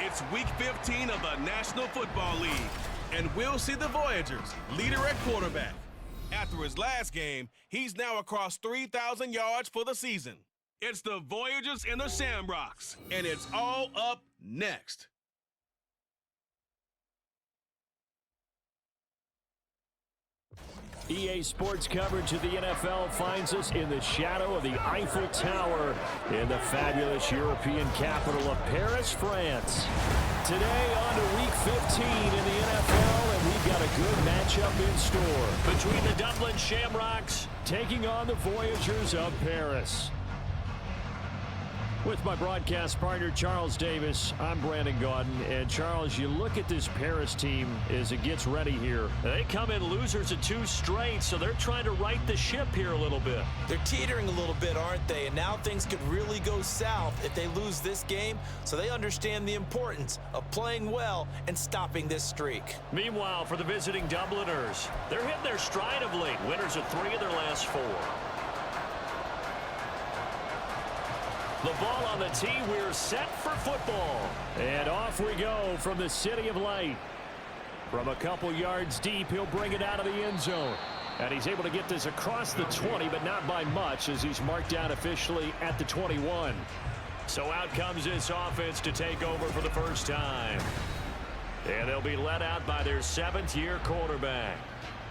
It's Week 15 of the National Football League, and we'll see the Voyagers, leader at quarterback. After his last game, he's now across 3,000 yards for the season. It's the Voyagers and the Shamrocks, and it's all up next. EA Sports coverage of the NFL finds us in the shadow of the Eiffel Tower in the fabulous European capital of Paris, France. Today on to Week 15 in the NFL, and we've got a good matchup in store between the Dublin Shamrocks taking on the Voyagers of Paris. With my broadcast partner, Charles Davis, I'm Brandon Gaudin. And, Charles, you look at this Paris team as it gets ready here. They come in losers of 2 straight, so they're trying to right the ship here a little bit. They're teetering a little bit, aren't they? And now things could really go south if they lose this game, so they understand the importance of playing well and stopping this streak. Meanwhile, for the visiting Dubliners, they're hitting their stride of late. Winners of 3 of their last 4. The ball on the tee. We're set for football. And off we go from the City of Light. From a couple yards deep, he'll bring it out of the end zone. And he's able to get this across the 20, but not by much, as he's marked down officially at the 21. So out comes this offense to take over for the first time. And they'll be led out by their 7th-year quarterback.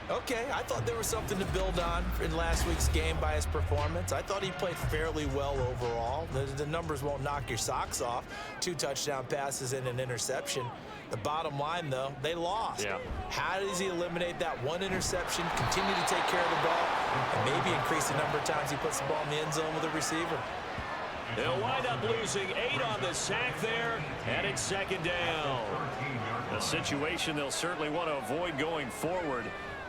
Okay, I thought there was something to build on in last week's game by his performance. I thought he played fairly well overall. The numbers won't knock your socks off. 2 touchdown passes and an interception. The bottom line, though, they lost. Yeah. How does he eliminate that 1 interception, continue to take care of the ball, and maybe increase the number of times he puts the ball in the end zone with a receiver? They'll wind up losing 8 on the sack there, and it's 2nd down. A situation they'll certainly want to avoid going forward.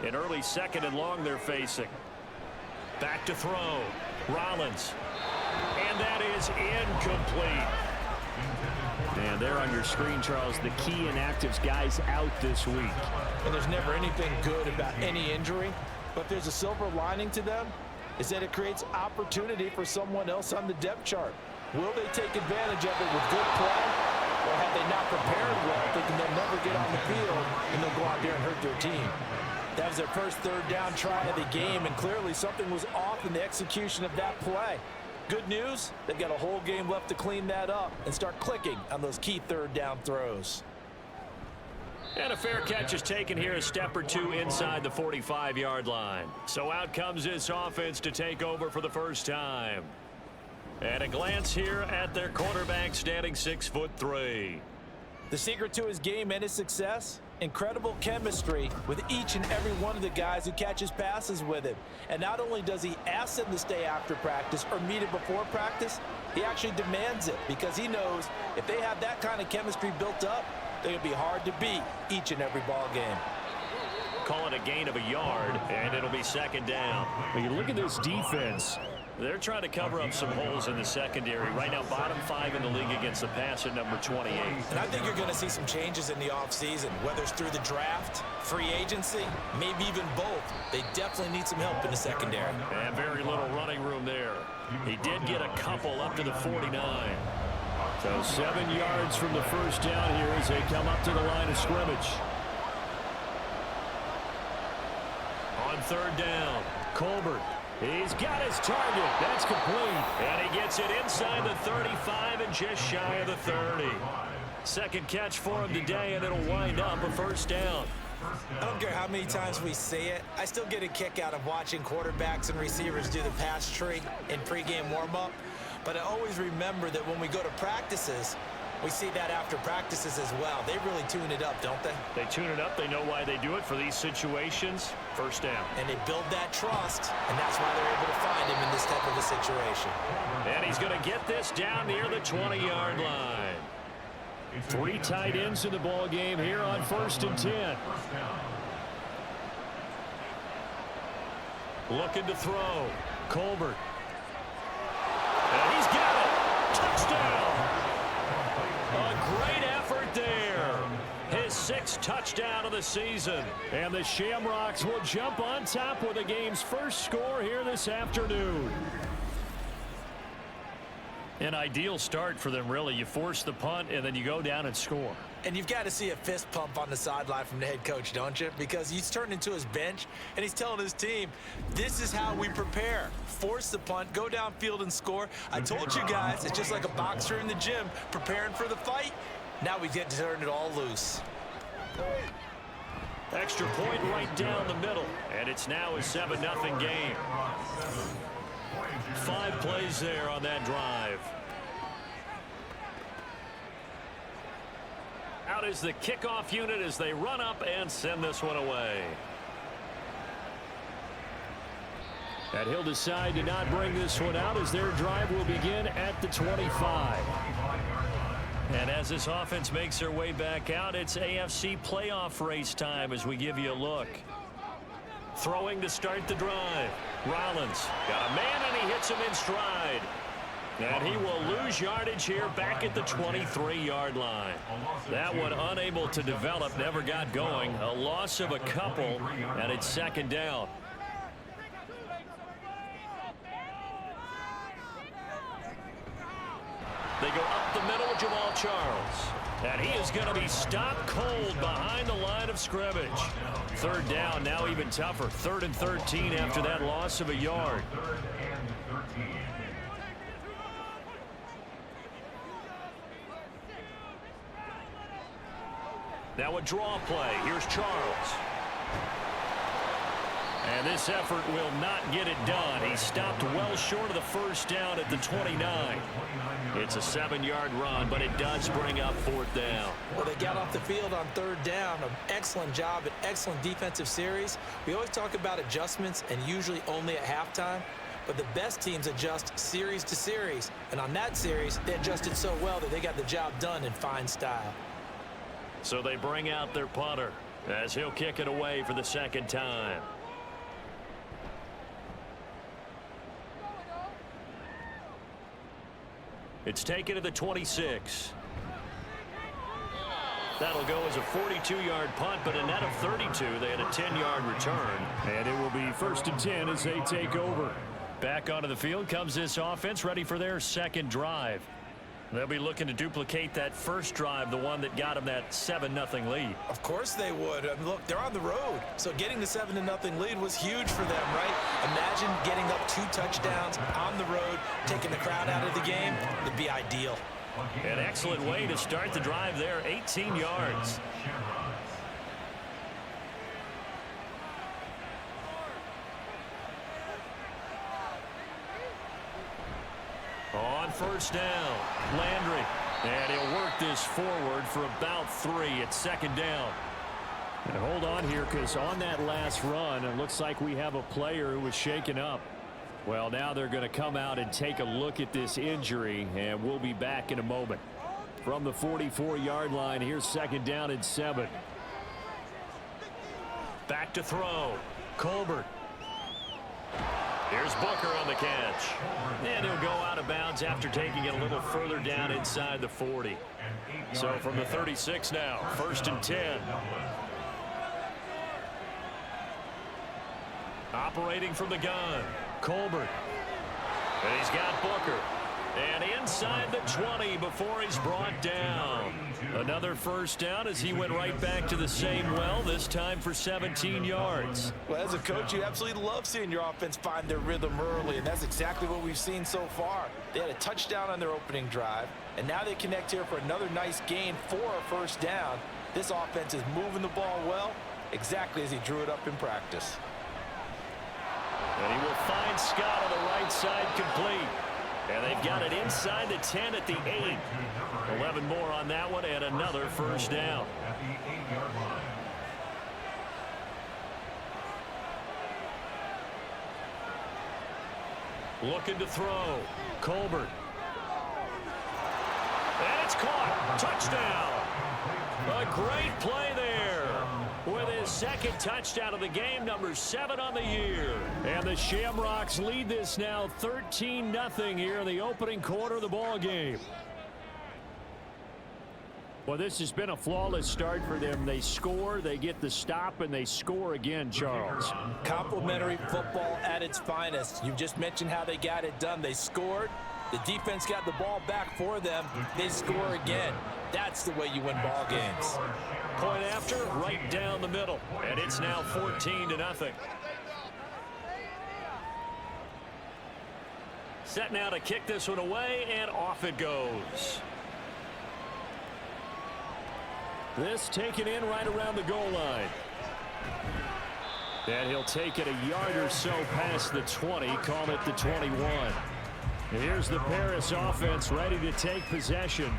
In early 2nd and long they're facing. Back to throw. Rollins. And that is incomplete. And there on your screen, Charles, the key inactives guys out this week. And there's never anything good about any injury, but there's a silver lining to them, is that it creates opportunity for someone else on the depth chart. Will they take advantage of it with good play, or have they not prepared well, thinking they'll never get on the field, and they'll go out there and hurt their team? That was their first 3rd down try of the game, and clearly something was off in the execution of that play. Good news, they've got a whole game left to clean that up and start clicking on those key 3rd down throws. And a fair catch is taken here, a step or 2 inside the 45-yard line. So out comes this offense to take over for the first time. And a glance here at their quarterback, standing 6'3". The secret to his game and his success? Incredible chemistry with each and every one of the guys who catches passes with him. And not only does he ask them to stay after practice or meet it before practice, he actually demands it, because he knows if they have that kind of chemistry built up, they're going to be hard to beat each and every ball game. Call it a gain of a yard, and it'll be 2nd down. When you look at this defense, they're trying to cover up some holes in the secondary. Right now, bottom 5 in the league against the pass at number 28. And I think you're going to see some changes in the offseason, whether it's through the draft, free agency, maybe even both. They definitely need some help in the secondary. And very little running room there. He did get a couple up to the 49. So 7 yards from the first down here as they come up to the line of scrimmage. On 3rd down, Colbert. He's got his target. That's complete. And he gets it inside the 35 and just shy of the 30. 2nd catch for him today, and it'll wind up a 1st down. I don't care how many times we say it, I still get a kick out of watching quarterbacks and receivers do the pass tree in pregame warm-up. But I always remember that when we go to practices, we see that after practices as well. They really tune it up, don't they? They tune it up. They know why they do it for these situations. 1st down. And they build that trust, and that's why they're able to find him in this type of a situation. And he's going to get this down near the 20-yard line. 3 tight ends in the ball game here on 1st and 10. Looking to throw. Colbert. And he's got it. Touchdown. A great effort there. His 6th touchdown of the season. And the Shamrocks will jump on top with the game's first score here this afternoon. An ideal start for them, really. You force the punt, and then you go down and score. And you've got to see a fist pump on the sideline from the head coach, don't you? Because he's turned into his bench, and he's telling his team, this is how we prepare. Force the punt, go downfield and score. I told you guys, it's just like a boxer in the gym preparing for the fight. Now we get to turn it all loose. Extra point right down the middle, and it's now a 7-0 game. 5 plays there on that drive. Out is the kickoff unit as they run up and send this one away. And he'll decide to not bring this one out as their drive will begin at the 25. And as this offense makes their way back out, it's AFC playoff race time as we give you a look. Throwing to start the drive. Rollins got a man, and he hits him in stride. And he will lose yardage here back at the 23-yard line. That one unable to develop, never got going. A loss of a couple, and it's second down. They go up the middle with Jamal Charles. And he is going to be stopped cold behind the line of scrimmage. Third down, now even tougher. 3rd and 13 after that loss of a yard. Now a draw play. Here's Charles. And this effort will not get it done. He stopped well short of the first down at the 29. It's a 7-yard run, but it does bring up 4th down. Well, they got off the field on 3rd down. An excellent job, an excellent defensive series. We always talk about adjustments, and usually only at halftime. But the best teams adjust series to series. And on that series, they adjusted so well that they got the job done in fine style. So they bring out their punter as he'll kick it away for the 2nd time. It's taken to the 26. That'll go as a 42-yard punt, but a net of 32. They had a 10-yard return. And it will be 1st and 10 as they take over. Back onto the field comes this offense, ready for their 2nd drive. They'll be looking to duplicate that first drive, the one that got them that 7-0 lead. Of course they would. I mean, look, they're on the road. So getting the 7-0 lead was huge for them, right? Imagine getting up 2 touchdowns on the road, taking the crowd out of the game. It'd be ideal. An excellent way to start the drive there, 18 yards. On 1st down, Landry. And he'll work this forward for about 3 at 2nd down. And hold on here, because on that last run, it looks like we have a player who was shaken up. Well, now they're going to come out and take a look at this injury, and we'll be back in a moment. From the 44-yard line, here's 2nd down and 7. Back to throw. Colbert. Here's Booker on the catch. And he'll go out of bounds after taking it a little further down inside the 40. So from the 36 now, 1st and 10. Operating from the gun, Colbert. And he's got Booker. And inside the 20 before he's brought down. Another 1st down as he went right back to the same well, this time for 17 yards. Well, as a coach, you absolutely love seeing your offense find their rhythm early, and that's exactly what we've seen so far. They had a touchdown on their opening drive, and now they connect here for another nice gain for a 1st down. This offense is moving the ball well, exactly as he drew it up in practice. And he will find Scott on the right side complete. And they've got it inside the 10 at the 8. 11 more on that one and another 1st down. Looking to throw. Colbert. And it's caught. Touchdown. A great play there. With his 2nd touchdown of the game, number 7 on the year. And the Shamrocks lead this now 13-0 here in the opening quarter of the ball game. Well, this has been a flawless start for them. They score, they get the stop, and they score again, Charles. Complimentary football at its finest. You've just mentioned how they got it done. They scored, The defense got the ball back for them. They score again. That's the way you win ball games. Point after, right down the middle. And it's now 14-0. Set now to kick this one away, and off it goes. This taken in right around the goal line. And he'll take it a yard or so past the 20, call it the 21. And here's the Paris offense ready to take possession.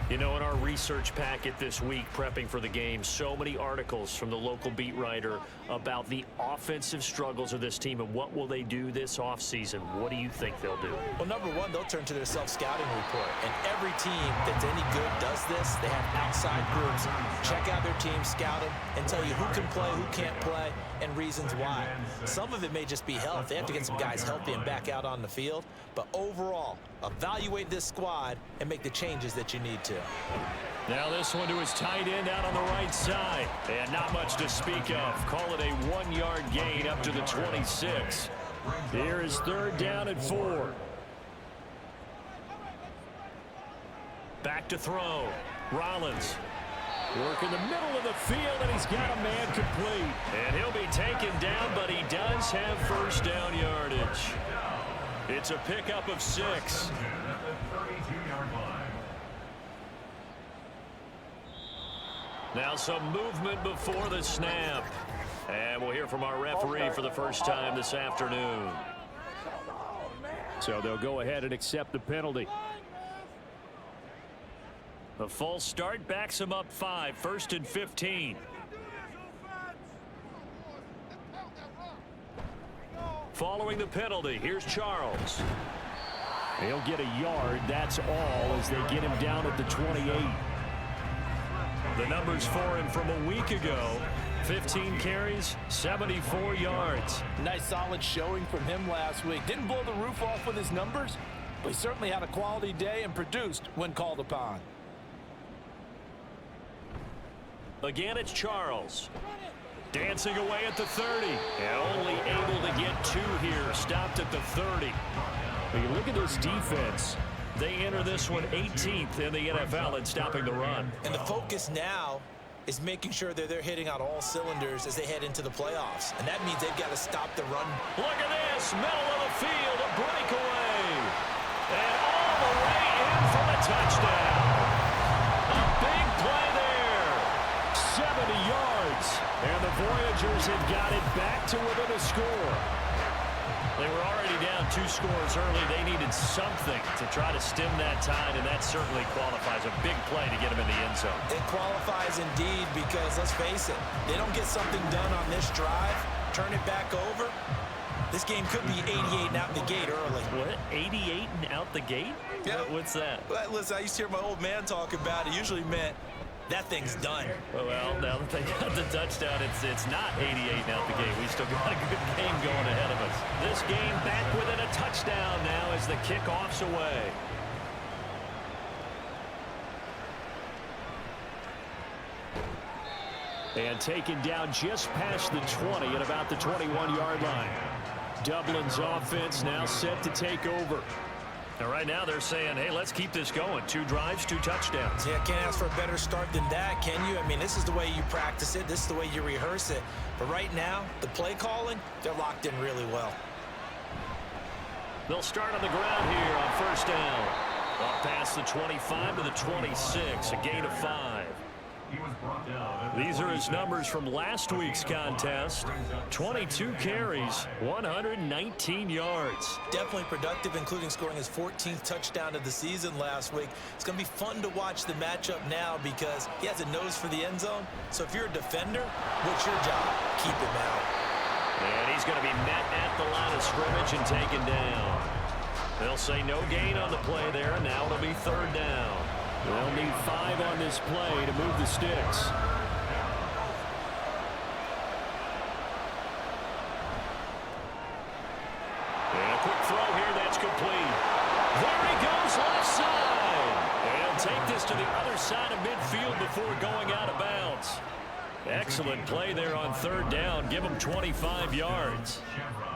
You know, in our research packet this week, prepping for the game, so many articles from the local beat writer about the offensive struggles of this team and what will they do this offseason. What do you think they'll do? Well, number one, they'll turn to their self-scouting report. And every team that's any good does this. They have outside groups. Check out their team, scout them, and tell you who can play, who can't play, and reasons why. Some of it may just be health. They have to get some guys healthy and back out on the field. But overall, evaluate this squad and make the changes that you need to. Now this one to his tight end out on the right side. And not much to speak of. Call it a 1-yard gain up to the 26. Here is third down and 4. Back to throw. Rollins. Work in the middle of the field, and he's got a man complete. And he'll be taken down, but he does have first down yardage. It's a pickup of 6. Now some movement before the snap. And we'll hear from our referee for the first time this afternoon. So they'll go ahead and accept the penalty. The false start backs him up 5, 1st and 15. Following the penalty, here's Charles. He'll get a yard, that's all, as they get him down at the 28. The numbers for him from a week ago, 15 carries, 74 yards. Nice solid showing from him last week. Didn't blow the roof off with his numbers, but he certainly had a quality day and produced when called upon. Again, it's Charles. Dancing away at the 30. And only able to get 2 here. Stopped at the 30. When you look at this defense, they enter this one 18th in the NFL in stopping the run. And the focus now is making sure that they're hitting on all cylinders as they head into the playoffs. And that means they've got to stop the run. Look at this. Middle of the field. A breakaway. And all the way in for the touchdown. A big play there. 70 yards. And the Voyagers have got it back to within a score. They were already down 2 scores early. They needed something to try to stem that tide, and that certainly qualifies. A big play to get them in the end zone. It qualifies indeed because, let's face it, they don't get something done on this drive, turn it back over, this game could be 88 and out the gate early. What? 88 and out the gate? Yeah. What's that? Well, listen, I used to hear my old man talk about it. Usually meant that thing's done. Well, now that they got the touchdown, it's not 88 and out the gate. We still got a good game going ahead of us. This game back within a touchdown now as the kickoff's away. And taken down just past the 20 at about the 21-yard line. Dublin's offense now set to take over. Now, right now, they're saying, hey, let's keep this going. 2 drives, 2 touchdowns. Yeah, can't ask for a better start than that, can you? I mean, this is the way you practice it. This is the way you rehearse it. But right now, the play calling, they're locked in really well. They'll start on the ground here on first down. Up past the 25 to the 26, a gain of 5. These are his numbers from last week's contest. 22 carries, 119 yards. Definitely productive, including scoring his 14th touchdown of the season last week. It's going to be fun to watch the matchup now because he has a nose for the end zone. So if you're a defender, what's your job? Keep him out. And he's going to be met at the line of scrimmage and taken down. They'll say no gain on the play there, and now it'll be third down. They'll need 5 on this play to move the sticks. And a quick throw here, that's complete. There he goes, left side. And he'll take this to the other side of midfield before going out of bounds. Excellent play there on third down. Give them 25 yards.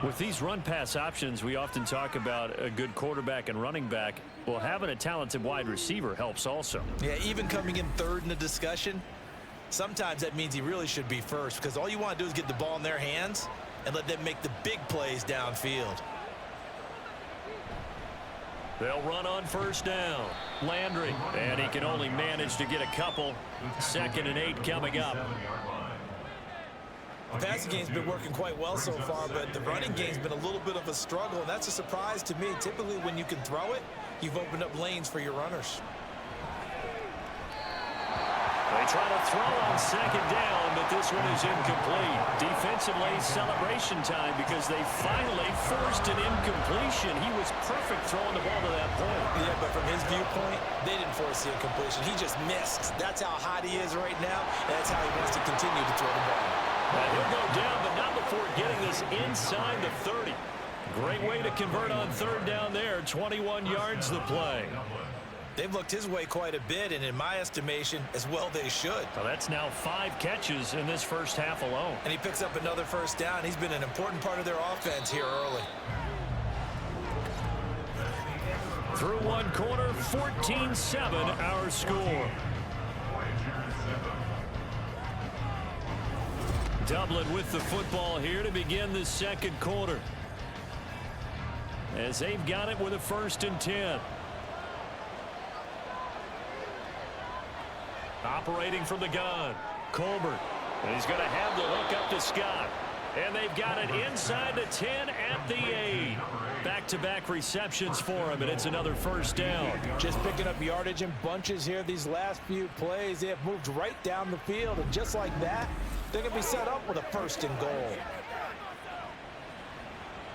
With these run-pass options, we often talk about a good quarterback and running back. Well, having a talented wide receiver helps also. Yeah, even coming in third in the discussion, sometimes that means he really should be first, because all you want to do is get the ball in their hands and let them make the big plays downfield. They'll run on first down. Landry, and he can only manage to get a couple. 2nd and 8 coming up. The passing game's been working quite well so far, but the running game's been a little bit of a struggle, and that's a surprise to me. Typically, when you can throw it, you've opened up lanes for your runners. They try to throw on 2nd down, but this one is incomplete. Defensively, celebration time because they finally forced an incompletion. He was perfect throwing the ball to that point. Yeah, but from his viewpoint, they didn't force the incompletion. He just missed. That's how hot he is right now, and that's how he wants to continue to throw the ball. He'll go down, but not before getting this inside the 30. Great way to convert on third down there. 21 yards the play. They've looked his way quite a bit, and in my estimation, as well they should. Well, that's now 5 catches in this first half alone. And he picks up another first down. He's been an important part of their offense here early. Through one quarter, 14-7 our score. Dublin with the football here to begin the second quarter. As they've got it with a 1st and 10. Operating from the gun, Colbert. And he's going to have the look up to Scott. And they've got it inside the 10 at the 8. Back-to-back receptions for him, and it's another first down. Just picking up yardage in bunches here these last few plays. They have moved right down the field, and just like that, they're going to be set up with a 1st and goal.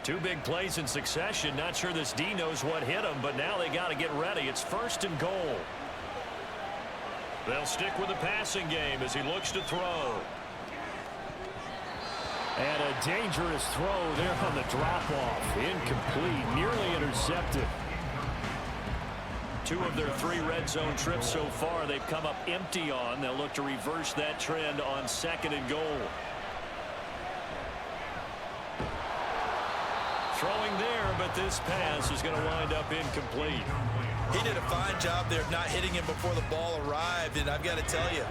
2 big plays in succession. Not sure this D knows what hit him, but now they got to get ready. It's 1st and goal. They'll stick with the passing game as he looks to throw. And a dangerous throw there on the drop-off. Incomplete, nearly intercepted. 2 of their 3 red zone trips so far they've come up empty on. They'll look to reverse that trend on 2nd and goal. Throwing there, but this pass is going to wind up incomplete. He did a fine job there of not hitting him before the ball arrived, and I've got to tell you,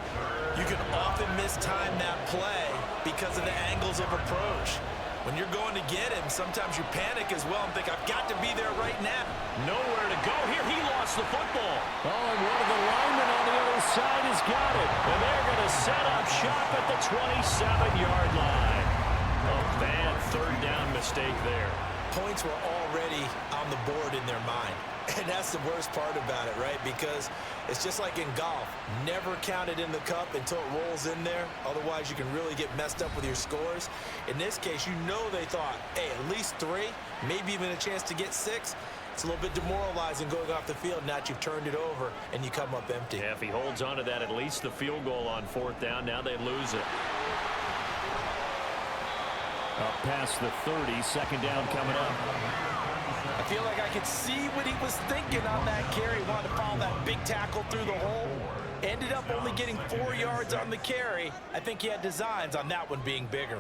you can often mistime that play because of the angles of approach. When you're going to get him, sometimes you panic as well and think, I've got to be there right now. Nowhere to go here. He lost the football. Oh, and one of the linemen on the other side has got it. And they're going to set up shop at the 27-yard line. A bad third down mistake there. Points were already on the board in their mind. And that's the worst part about it, right? Because it's just like in golf. Never count it in the cup until it rolls in there. Otherwise, you can really get messed up with your scores. In this case, you know they thought, hey, at least 3, maybe even a chance to get 6. It's a little bit demoralizing going off the field now that you've turned it over and you come up empty. Yeah, if he holds on to that, at least the field goal on 4th down. Now they lose it. Up past the 30, 2nd down coming up. I feel like I could see what he was thinking on that carry. Wanted to follow that big tackle through the hole. Ended up only getting 4 yards on the carry. I think he had designs on that one being bigger.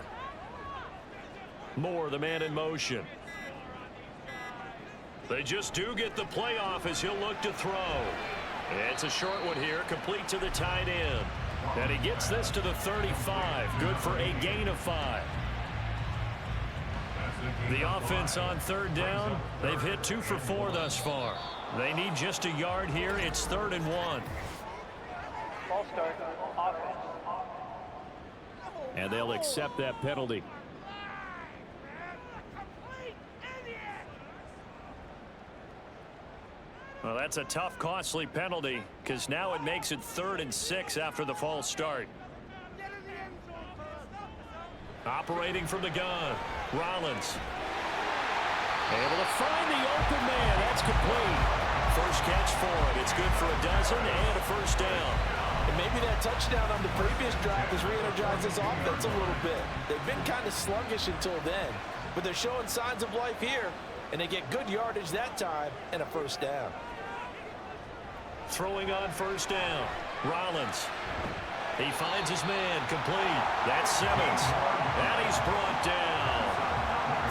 Moore, the man in motion. They just do get the playoff as he'll look to throw. It's a short one here, complete to the tight end. And he gets this to the 35. Good for a gain of 5. The offense on 3rd down, they've hit 2 for 4 thus far. They need just a yard here. It's 3rd and 1. Ball start, offense. And they'll accept that penalty. Well, that's a tough, costly penalty because now it makes it 3rd and 6 after the false start. Operating from the gun, Rollins. Able to find the open man. That's complete. First catch for it. It's good for a dozen and a first down. And maybe that touchdown on the previous drive has re-energized this offense a little bit. They've been kind of sluggish until then, but they're showing signs of life here, and they get good yardage that time and a first down. Throwing on first down, Rollins. He finds his man, complete. That's Simmons. And he's brought down.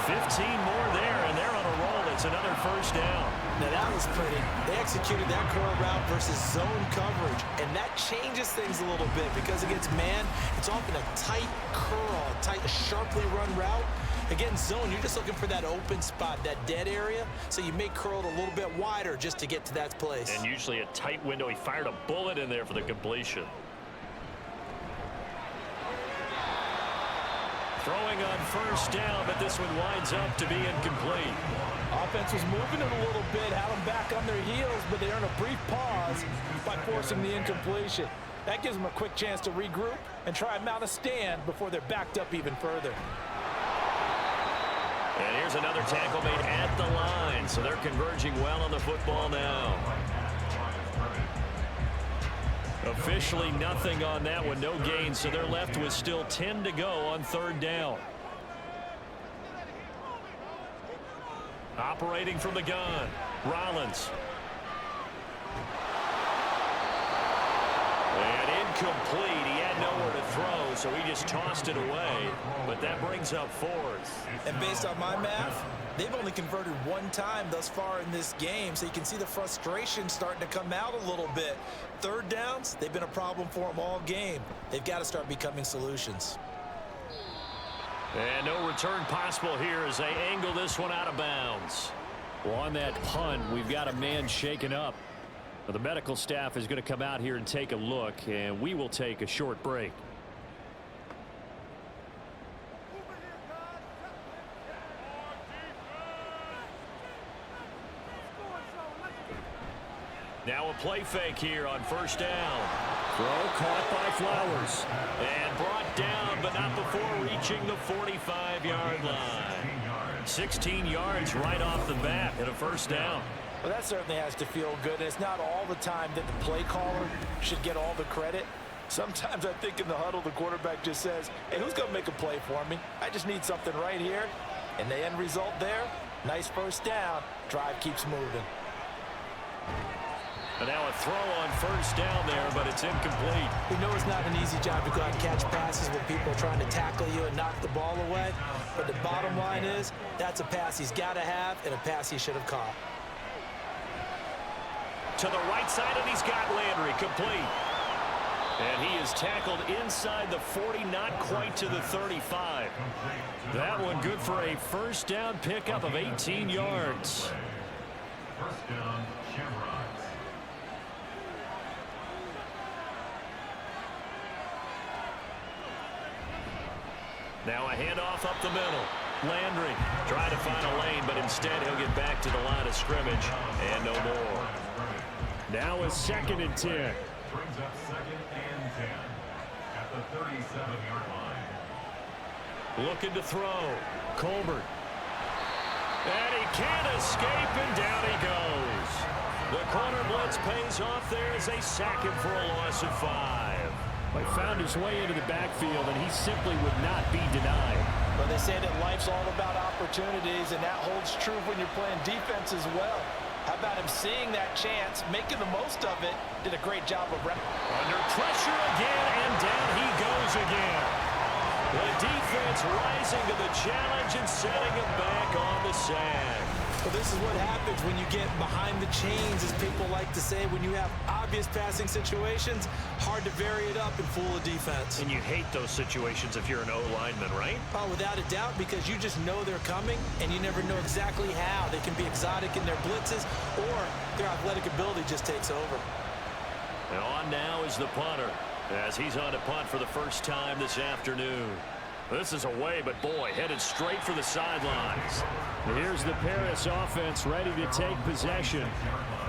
15 more there, and they're on a roll. It's another first down. Now that was pretty. They executed that curl route versus zone coverage, and that changes things a little bit because against man, it's often a tight curl, a tight, sharply run route. Against zone, you're just looking for that open spot, that dead area, so you may curl it a little bit wider just to get to that place. And usually a tight window. He fired a bullet in there for the completion. Throwing on first down, but this one winds up to be incomplete. Offense was moving it a little bit, had them back on their heels, but they earn a brief pause by forcing the incompletion. That gives them a quick chance to regroup and try and mount a stand before they're backed up even further. And here's another tackle made at the line, so they're converging well on the football now. Officially nothing on that one, no gain, so they're left with still 10 to go on third down. Operating from the gun, Rollins. And incomplete. He had nowhere to throw, so he just tossed it away. But that brings up fourth. And based on my math, they've only converted one time thus far in this game, so you can see the frustration starting to come out a little bit. Third downs, they've been a problem for them all game. They've got to start becoming solutions. And no return possible here as they angle this one out of bounds. Well, on that punt, we've got a man shaken up. Well, the medical staff is going to come out here and take a look, and we will take a short break. Now a play fake here on first down. Throw caught by Flowers. And brought down, but not before reaching the 45-yard line. 16 yards right off the bat and a first down. Well, that certainly has to feel good. It's not all the time that the play caller should get all the credit. Sometimes I think in the huddle, the quarterback just says, hey, who's going to make a play for me? I just need something right here. And the end result there, nice first down. Drive keeps moving. And now a throw on first down there, but it's incomplete. We know it's not an easy job to go out and catch passes when people are trying to tackle you and knock the ball away. But the bottom line is, that's a pass he's got to have and a pass he should have caught. To the right side, and he's got Landry complete. And he is tackled inside the 40, not quite to the 35. That one good for a first down pickup of 18 yards. First down, Shamrocks. Now a handoff up the middle. Landry trying to find a lane, but instead he'll get back to the line of scrimmage and no more. Now a 2nd and 10. Brings up 2nd and 10 at the 37-yard line. Looking to throw. Colbert. And he can't escape, and down he goes. The corner blitz pays off there as they sack him for a loss of 5. He found his way into the backfield, and he simply would not be denied. But they say that life's all about opportunities, and that holds true when you're playing defense as well. How about him seeing that chance, making the most of it, did a great job of under pressure again, and down he goes again. The defense rising to the challenge and setting him back on the sand. Well, this is what happens when you get behind the chains, as people like to say. When you have obvious passing situations, hard to vary it up and fool a defense. And you hate those situations if you're an O-lineman, right? Oh, without a doubt, because you just know they're coming, and you never know exactly how. They can be exotic in their blitzes, or their athletic ability just takes over. And on now is the punter, as he's on to punt for the first time this afternoon. This is away, but boy, headed straight for the sidelines. Here's the Paris offense ready to take possession.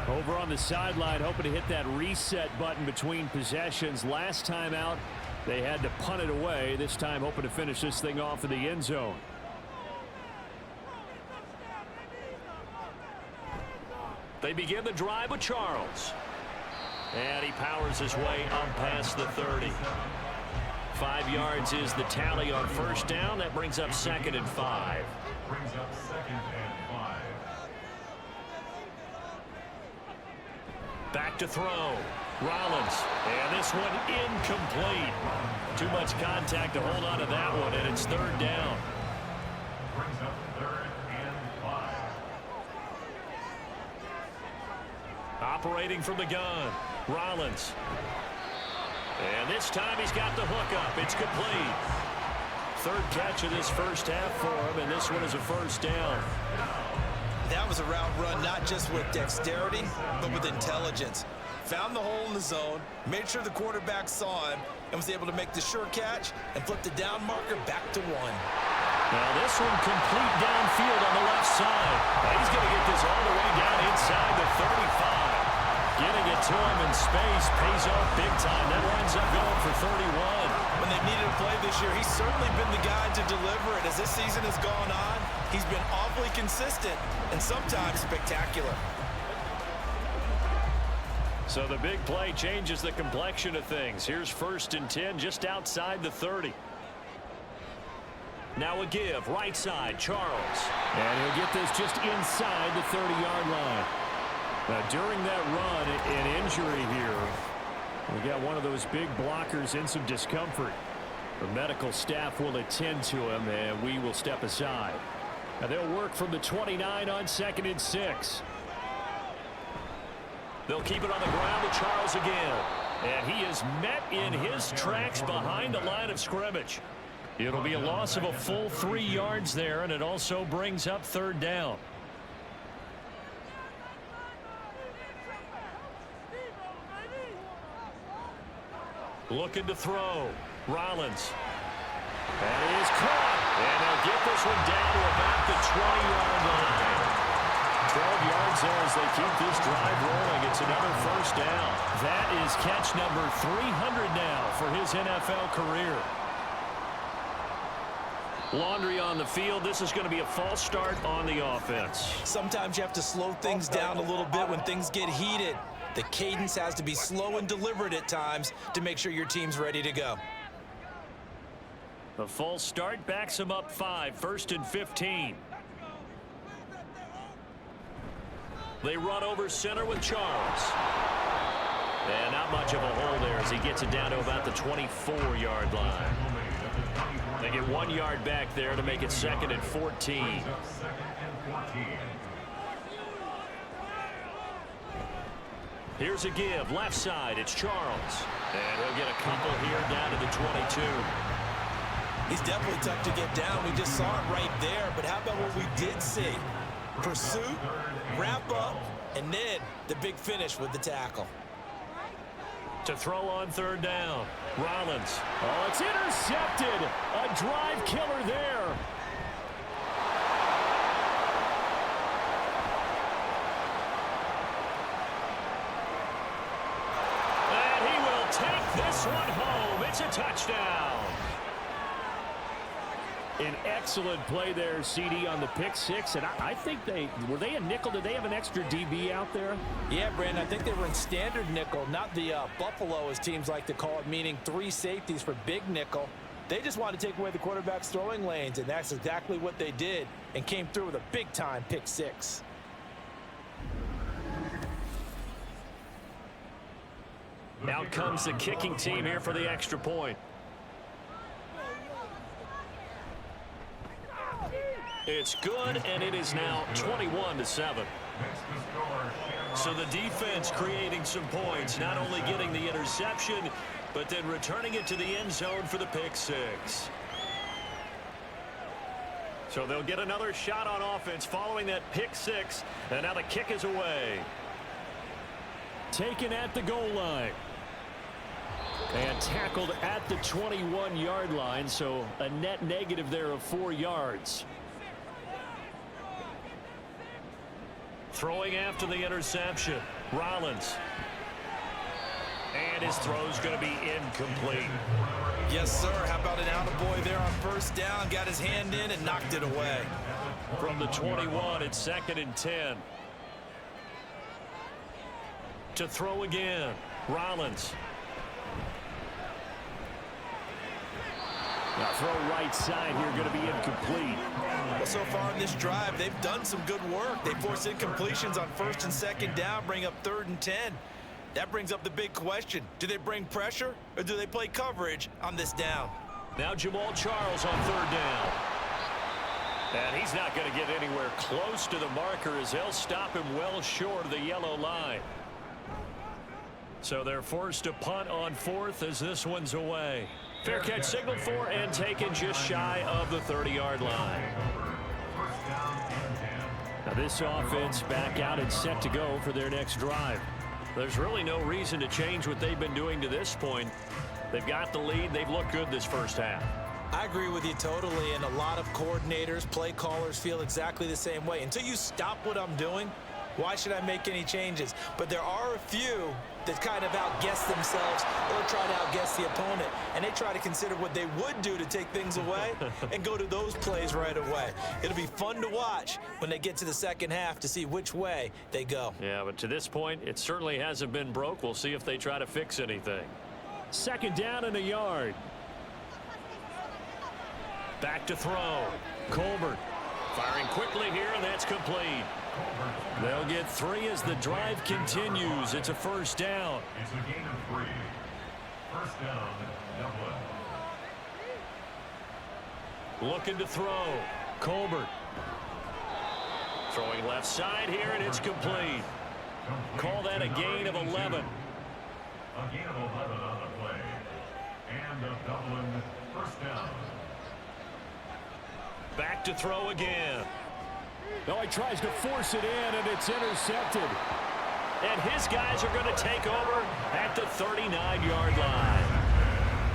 Over on the sideline, hoping to hit that reset button between possessions. Last time out, they had to punt it away. This time, hoping to finish this thing off in the end zone. They begin the drive with Charles. And he powers his way up past the 30. 5 yards is the tally on first down. That brings up 2nd and 5. Brings up 2nd and 5. Back to throw. Rollins. And this one incomplete. Too much contact to hold on to that one, and it's third down. Brings up 3rd and 5. Operating from the gun. Rollins. And this time he's got the hook up. It's complete. Third catch of this first half for him, and this one is a first down. That was a route run not just with dexterity, but with intelligence. Found the hole in the zone, made sure the quarterback saw him, and was able to make the sure catch and flip the down marker back to 1. Now this one complete downfield on the left side. And he's going to get this all the way down inside the 35. Getting it to him in space pays off big time. That winds up going for 31. When they needed a play this year, he's certainly been the guy to deliver it. As this season has gone on, he's been awfully consistent and sometimes spectacular. So the big play changes the complexion of things. Here's 1st and 10 just outside the 30. Now a give, right side, Charles. And he'll get this just inside the 30-yard line. Now, during that run, an injury here. We got one of those big blockers in some discomfort. The medical staff will attend to him, and we will step aside. Now they'll work from the 29 on 2nd and 6. They'll keep it on the ground with Charles again. And he is met in his tracks behind the line of scrimmage. It'll be a loss of a full 3 yards there, and it also brings up third down. Looking to throw. Rollins. And he is caught. And they'll get this one down to about the 20-yard line. 12 yards there as they keep this drive rolling. It's another first down. That is catch number 300 now for his NFL career. Laundry on the field. This is going to be a false start on the offense. Sometimes you have to slow things down a little bit when things get heated. The cadence has to be slow and deliberate at times to make sure your team's ready to go. The false start backs him up 5, 1st and 15. They run over center with Charles. And not much of a hole there as he gets it down to about the 24-yard line. They get 1 yard back there to make it 2nd and 14. Here's a give, left side, it's Charles. And he'll get a couple here down to the 22. He's definitely tough to get down. We just saw it right there, but how about what we did see? Pursuit, wrap up, and then the big finish with the tackle. To throw on third down, Rollins. Oh, it's intercepted. A drive killer there. And he will take this one home. It's a touchdown. An excellent play there, CD, on the pick six. And I think were they a nickel? Did they have an extra DB out there? Yeah, Brandon, I think they were in standard nickel, not the Buffalo, as teams like to call it, meaning 3 safeties for big nickel. They just wanted to take away the quarterback's throwing lanes, and that's exactly what they did, and came through with a big-time pick six. Out comes the kicking team here for the extra point. It's good, and it is now 21-7. So the defense creating some points, not only getting the interception, but then returning it to the end zone for the pick six. So they'll get another shot on offense following that pick six, and now the kick is away. Taken at the goal line. And tackled at the 21-yard line, so a net negative there of 4 yards. Throwing after the interception, Rollins. And his throw's going to be incomplete. Yes, sir. How about an attaboy there on first down? Got his hand in and knocked it away. From the 21, it's 2nd and 10. To throw again, Rollins. Now throw right side here, going to be incomplete. Well, so far in this drive, they've done some good work. They force incompletions on 1st and 2nd down, bring up 3rd and 10. That brings up the big question. Do they bring pressure or do they play coverage on this down? Now Jamal Charles on third down. And he's not going to get anywhere close to the marker as they'll stop him well short of the yellow line. So they're forced to punt on fourth as this one's away. Fair catch signaled for and taken just shy of the 30-yard line. Now this offense back out and set to go for their next drive. There's really no reason to change what they've been doing to this point. They've got the lead. They've looked good this first half. I agree with you totally, and a lot of coordinators, play callers feel exactly the same way. Until you stop what I'm doing, why should I make any changes? But there are a few that kind of outguess themselves or try to outguess the opponent, and they try to consider what they would do to take things away and go to those plays right away. It'll be fun to watch when they get to the second half to see which way they go. Yeah, but to this point, it certainly hasn't been broke. We'll see if they try to fix anything. Second down and a yard. Back to throw. Colbert firing quickly here, and that's complete. They'll get 3 as the drive continues. It's a first down. It's a gain of 3. First down, Dublin. Looking to throw. Colbert. Throwing left side here, and it's complete. Call that a gain of 11. A gain of 11 on the play. And a Dublin first down. Back to throw again. No, he tries to force it in, and it's intercepted. And his guys are going to take over at the 39-yard line.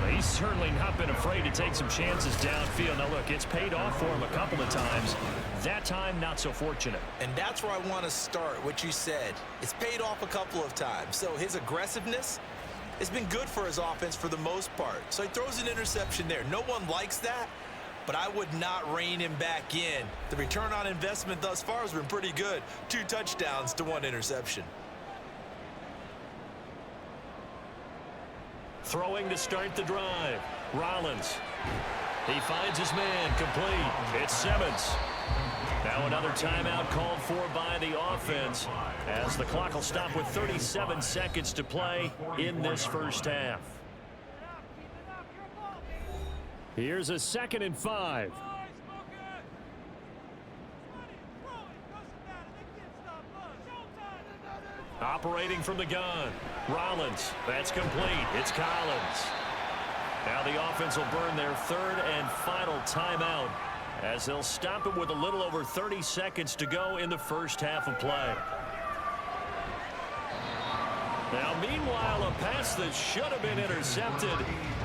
Well, he's certainly not been afraid to take some chances downfield. Now, look, it's paid off for him a couple of times. That time, not so fortunate. And that's where I want to start, what you said. It's paid off a couple of times. So his aggressiveness has been good for his offense for the most part. So he throws an interception there. No one likes that, but I would not rein him back in. The return on investment thus far has been pretty good. 2 touchdowns to 1 interception. Throwing to start the drive. Rollins. He finds his man complete. It's Simmons. Now another timeout called for by the offense as the clock will stop with 37 seconds to play in this first half. Here's a 2nd and 5. Operating from the gun. Rollins. That's complete. It's Collins. Now the offense will burn their 3rd and final timeout as they'll stop it with a little over 30 seconds to go in the first half of play. Now, meanwhile, a pass that should have been intercepted,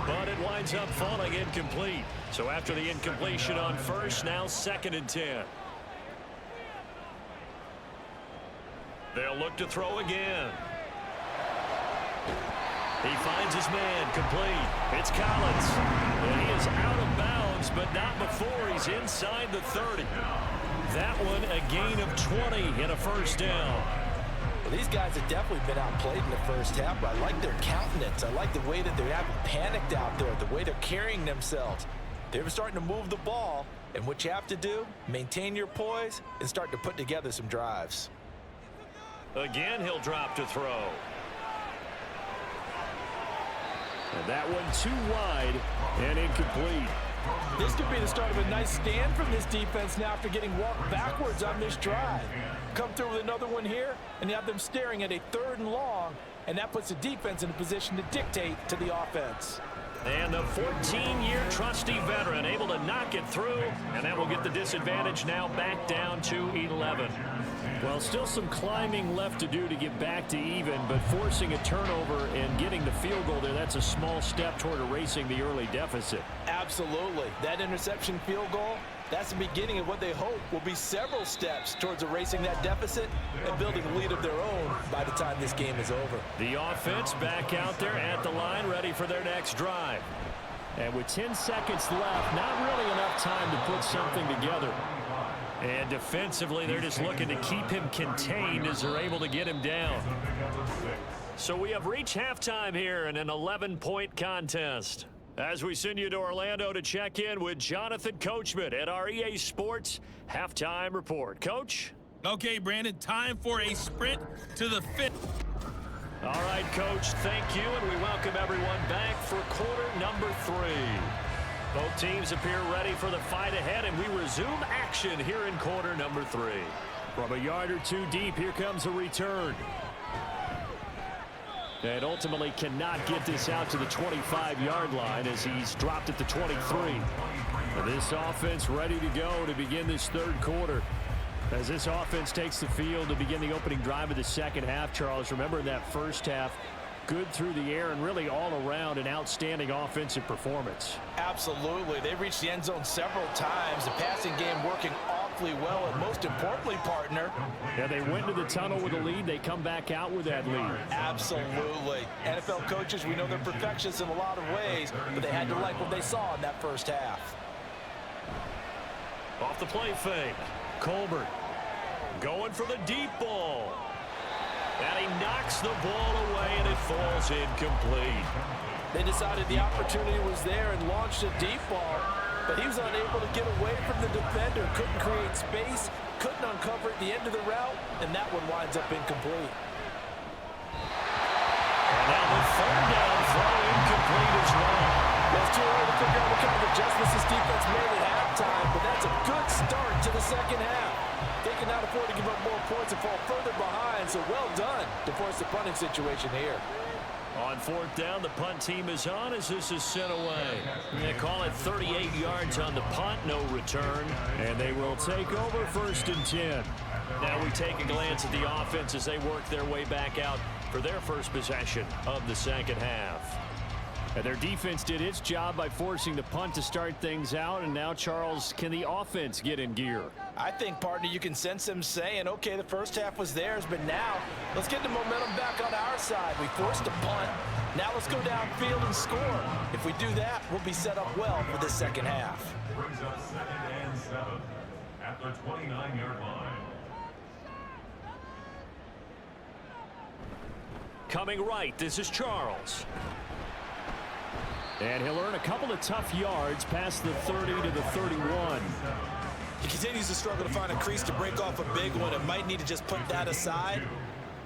but it winds up falling incomplete. So after the incompletion on first, now 2nd and 10. They'll look to throw again. He finds his man complete. It's Collins. And he is out of bounds, but not before he's inside the 30. That one a gain of 20 and a first down. Well, these guys have definitely been outplayed in the first half, but I like their countenance. I like the way that they haven't panicked out there, the way they're carrying themselves. They're starting to move the ball, and what you have to do, maintain your poise and start to put together some drives. Again, he'll drop to throw. And that one too wide and incomplete. This could be the start of a nice stand from this defense now after getting walked backwards on this drive. Come through with another one here, and you have them staring at a 3rd and long, and that puts the defense in a position to dictate to the offense. And the 14-year trusty veteran able to knock it through, and that will get the disadvantage now back down to 11. Well, still some climbing left to do to get back to even, but forcing a turnover and getting the field goal there, that's a small step toward erasing the early deficit. Absolutely. That interception field goal, that's the beginning of what they hope will be several steps towards erasing that deficit and building a lead of their own by the time this game is over. The offense back out there at the line, ready for their next drive. And with 10 seconds left, not really enough time to put something together. And defensively, they're just looking to keep him contained as they're able to get him down. So we have reached halftime here in an 11-point contest. As we send you to Orlando to check in with Jonathan Coachman at our EA Sports Halftime Report. Coach? Okay, Brandon, time for a sprint to the 5th. All right, Coach, thank you, and we welcome everyone back for quarter number 3. Both teams appear ready for the fight ahead, and we resume action here in quarter number 3. From a yard or two deep, here comes a return. And ultimately cannot get this out to the 25-yard line as he's dropped at the 23. And this offense ready to go to begin this third quarter. As this offense takes the field to begin the opening drive of the second half, Charles, remember in that first half, good through the air and really all around an outstanding offensive performance. Absolutely. They reached the end zone several times. The passing game working awfully well, and most importantly, partner. Yeah, they went to the tunnel with a lead. They come back out with that lead. Absolutely. NFL coaches, we know they're perfectionists in a lot of ways, but they had to like what they saw in that first half. Off the play fake. Colbert going for the deep ball. And he knocks the ball away, and it falls incomplete. They decided the opportunity was there and launched a deep ball, but he was unable to get away from the defender, couldn't create space, couldn't uncover at the end of the route, and that one winds up incomplete. And now the third down throw incomplete as well. It's too early to figure out what kind of adjustments this defense made at halftime, but that's a good start to the second half. They cannot afford to give up more points and fall further behind, so well done to force the punting situation here. On fourth down, the punt team is on as this is sent away. They call it 38 yards on the punt, no return, and they will take over 1st and 10. Now we take a glance at the offense as they work their way back out for their first possession of the second half. And their defense did its job by forcing the punt to start things out, and now, Charles, can the offense get in gear? I think, partner, you can sense them saying, okay, the first half was theirs, but now let's get the momentum back on our side. We forced a punt. Now let's go downfield and score. If we do that, we'll be set up well for the second half. Brings us 2nd and 7 at the 29-yard line. Coming right, this is Charles. And he'll earn a couple of tough yards past the 30 to the 31. He continues to struggle to find a crease to break off a big one, and might need to just put that aside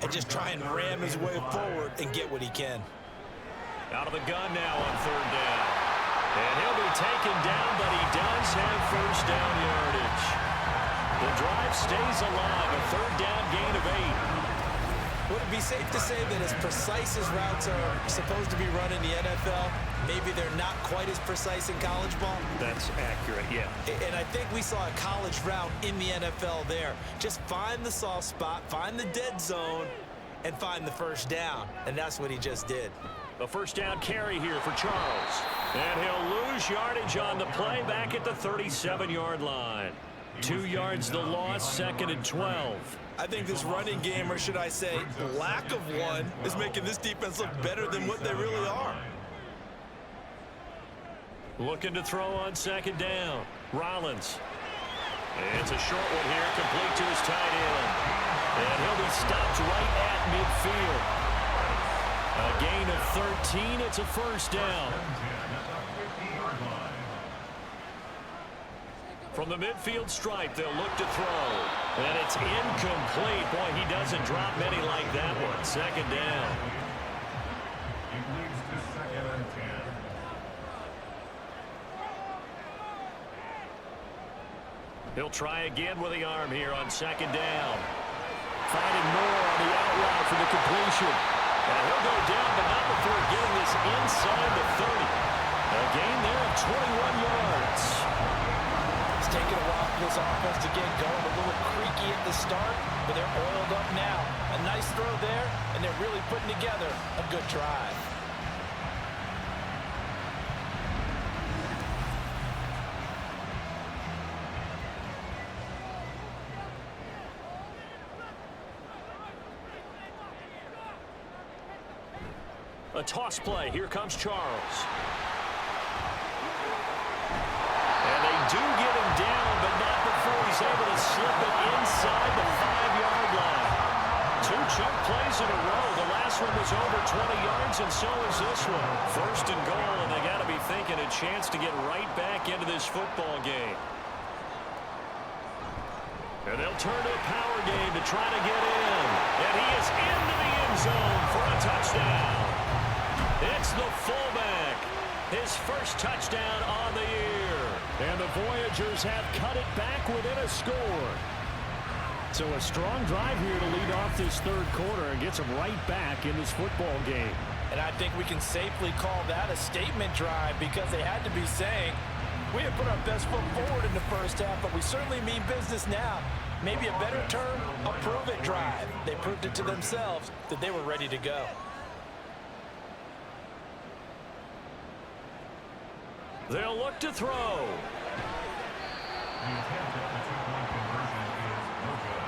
and just try and ram his way forward and get what he can. Out of the gun now on third down. And he'll be taken down, but he does have first down yardage. The drive stays alive, a third down gain of 8. Would it be safe to say that as precise as routes are supposed to be run in the NFL, maybe they're not quite as precise in college ball? That's accurate, yeah. And I think we saw a college route in the NFL there. Just find the soft spot, find the dead zone, and find the first down. And that's what he just did. A first down carry here for Charles. And he'll lose yardage on the play back at the 37-yard line. 2 yards the loss, 2nd and 12. I think this running game, or should I say lack of one, is making this defense look better than what they really are. Looking to throw on 2nd down. Rollins. It's a short one here, complete to his tight end. And he'll be stopped right at midfield. A gain of 13, it's a first down. From the midfield stripe, they'll look to throw. And it's incomplete. Boy, he doesn't drop many like that one. 2nd down. It leads to 2nd and 10. He'll try again with the arm here on 2nd down. Finding more on the out route for the completion. And he'll go down, but not before getting this inside the 30. A gain there of 21 yards. It's taken a while for this offense to get going. A little creaky at the start, but they're oiled up now. A nice throw there, and they're really putting together a good drive. A toss play. Here comes Charles. And they do get him down, but not before he's able to slip it inside the 5-yard line. 2 chunk plays in a row. The last one was over 20 yards, and so is this one. 1st and goal, and they got to be thinking a chance to get right back into this football game. And they'll turn to a power game to try to get in. And he is into the end zone for a touchdown. It's the fullback. His first touchdown on the year. And the Voyagers have cut it back within a score. So a strong drive here to lead off this third quarter and gets them right back in this football game. And I think we can safely call that a statement drive because they had to be saying, we have put our best foot forward in the first half, but we certainly mean business now. Maybe a better term, a prove-it drive. They proved it to themselves that they were ready to go. They'll look to throw. The attempt at the two-point conversion is no good.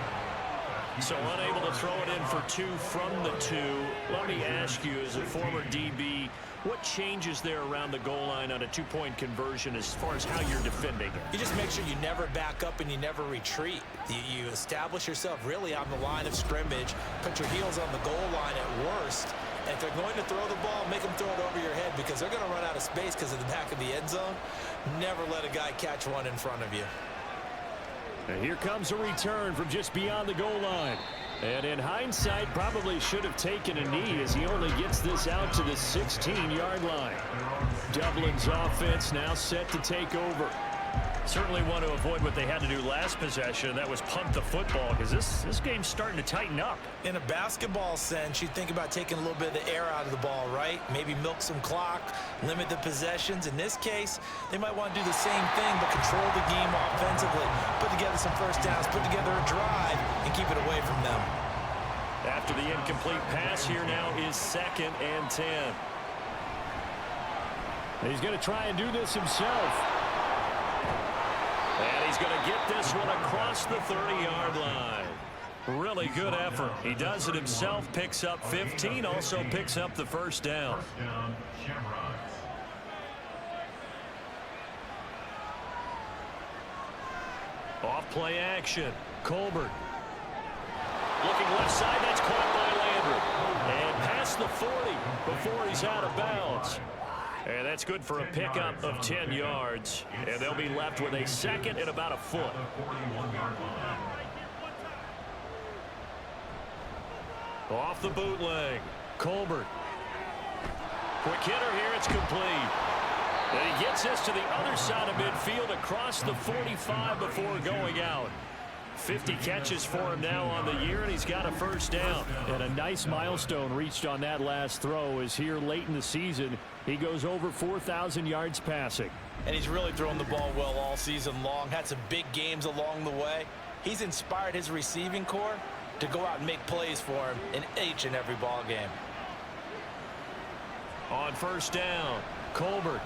So unable to throw it in for two from the two. Let me ask you, as a former DB, what changes there around the goal line on a two-point conversion as far as how you're defending? You just make sure you never back up and you never retreat. You establish yourself really on the line of scrimmage, put your heels on the goal line at worst, and if they're going to throw the ball, make them throw it over your head because they're going to run out of space because of the back of the end zone. Never let a guy catch one in front of you. And here comes a return from just beyond the goal line. And in hindsight, probably should have taken a knee as he only gets this out to the 16-yard line. Dublin's offense now set to take over. Certainly want to avoid what they had to do last possession. That was punt the football because this game's starting to tighten up. In a basketball sense, you think about taking a little bit of the air out of the ball, right? Maybe milk some clock, limit the possessions. In this case, they might want to do the same thing but control the game offensively, put together some first downs, put together a drive, and keep it away from them. After the incomplete pass, here now is 2nd and 10. He's going to try and do this himself. And he's going to get this one across the 30-yard line. Really good effort. He does it himself, picks up 15, also picks up the first down. First down, Shamrocks. Off play action. Colbert. Looking left side, that's caught by Landry. And past the 40 before he's out of bounds. And that's good for a pickup of 10 yards. And they'll be left with a second and about a foot. Off the bootleg. Colbert. Quick hitter here. It's complete. And he gets this to the other side of midfield across the 45 before going out. 50 catches for him now on the year, and he's got a first down. And a nice milestone reached on that last throw is here late in the season. He goes over 4,000 yards passing. And he's really thrown the ball well all season long. Had some big games along the way. He's inspired his receiving corps to go out and make plays for him in each and every ball game. On first down, Colbert.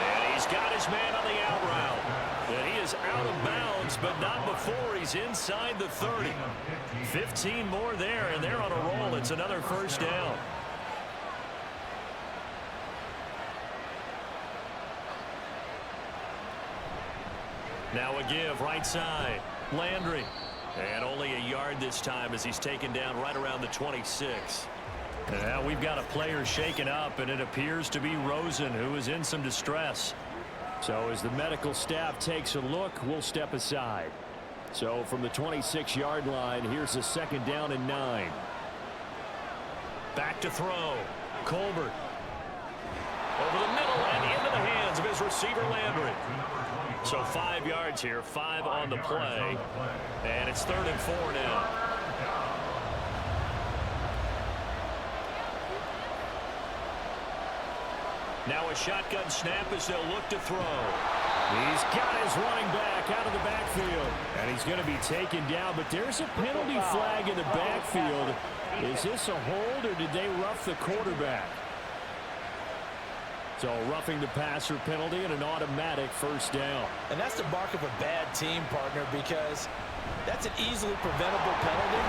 And he's got his man on the out route. And he is out of bounds, but not before he's inside the 30. 15 more there, and they're on a roll. It's another first down. Now a give right side. Landry. And only a yard this time as he's taken down right around the 26. Now we've got a player shaken up, and it appears to be Rosen, who is in some distress. So as the medical staff takes a look, we'll step aside. So from the 26-yard line, here's a 2nd down and 9. Back to throw. Colbert. Over the middle and into the hands of his receiver, Landry. So 5 yards here, 5 on the play. And it's 3rd and 4 now. Now a shotgun snap as they'll look to throw. He's got his running back out of the backfield. And he's going to be taken down, but there's a penalty flag in the backfield. Is this a hold, or did they rough the quarterback? So roughing the passer penalty and an automatic first down. And that's the mark of a bad team, partner, because that's an easily preventable penalty,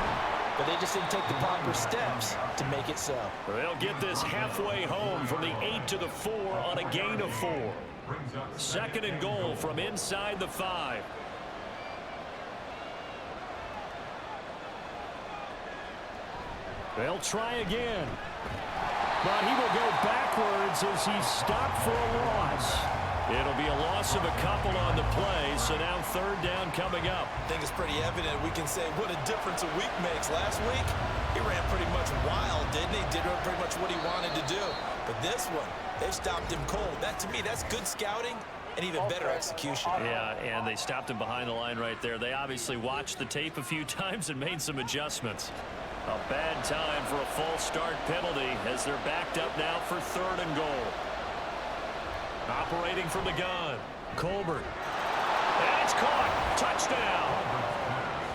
but they just didn't take the proper steps to make it so. They'll get this halfway home from the 8 to the 4 on a gain of 4. 2nd and goal from inside the 5. They'll try again. But he will go backwards as he's stopped for a loss. It'll be a loss of a couple on the play, so now third down coming up. I think it's pretty evident we can say what a difference a week makes. Last week, he ran pretty much wild, didn't he? Did pretty much what he wanted to do. But this one, they stopped him cold. That, to me, that's good scouting and even better execution. Yeah, and they stopped him behind the line right there. They obviously watched the tape a few times and made some adjustments. A bad time for a false start penalty as they're backed up now for 3rd and goal. Operating from the gun, Colbert. And it's caught. Touchdown.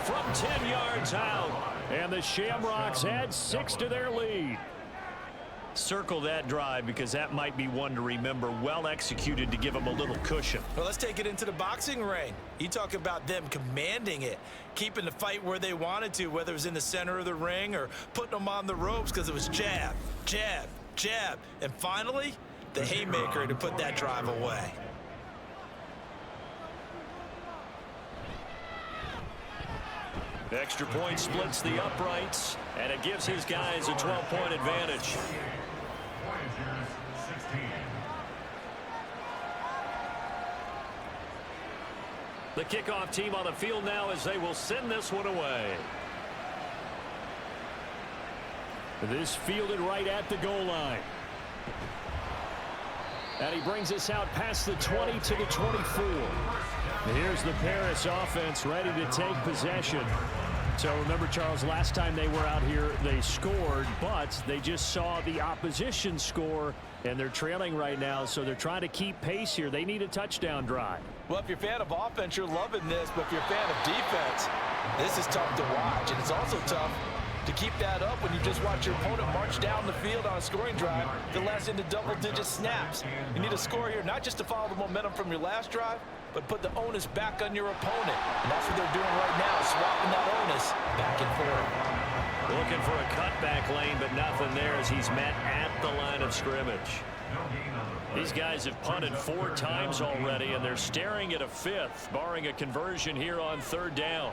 From 10 yards out. And the Shamrocks add 6 to their lead. Circle that drive because that might be one to remember. Well executed to give them a little cushion. Well, let's take it into the boxing ring. You talk about them commanding it, keeping the fight where they wanted to, whether it was in the center of the ring or putting them on the ropes because it was jab, jab, jab. And finally, the haymaker to put that drive away. Extra point splits the uprights, and it gives his guys a 12-point advantage. Voyagers 16. The kickoff team on the field now as they will send this one away. This fielded right at the goal line. And he brings us out past the 20 to the 24. Here's the Paris offense ready to take possession. So remember, Charles, last time they were out here, they scored, but they just saw the opposition score, and they're trailing right now, so they're trying to keep pace here. They need a touchdown drive. Well, if you're a fan of offense, you're loving this, but if you're a fan of defense, this is tough to watch, and it's also tough to keep that up when you just watch your opponent march down the field on a scoring drive that lasts into double-digit snaps. You need a score here, not just to follow the momentum from your last drive, but put the onus back on your opponent. And that's what they're doing right now, swapping that onus back and forth. Looking for a cutback lane, but nothing there as he's met at the line of scrimmage. These guys have punted 4 times already, and they're staring at a 5th, barring a conversion here on 3rd down.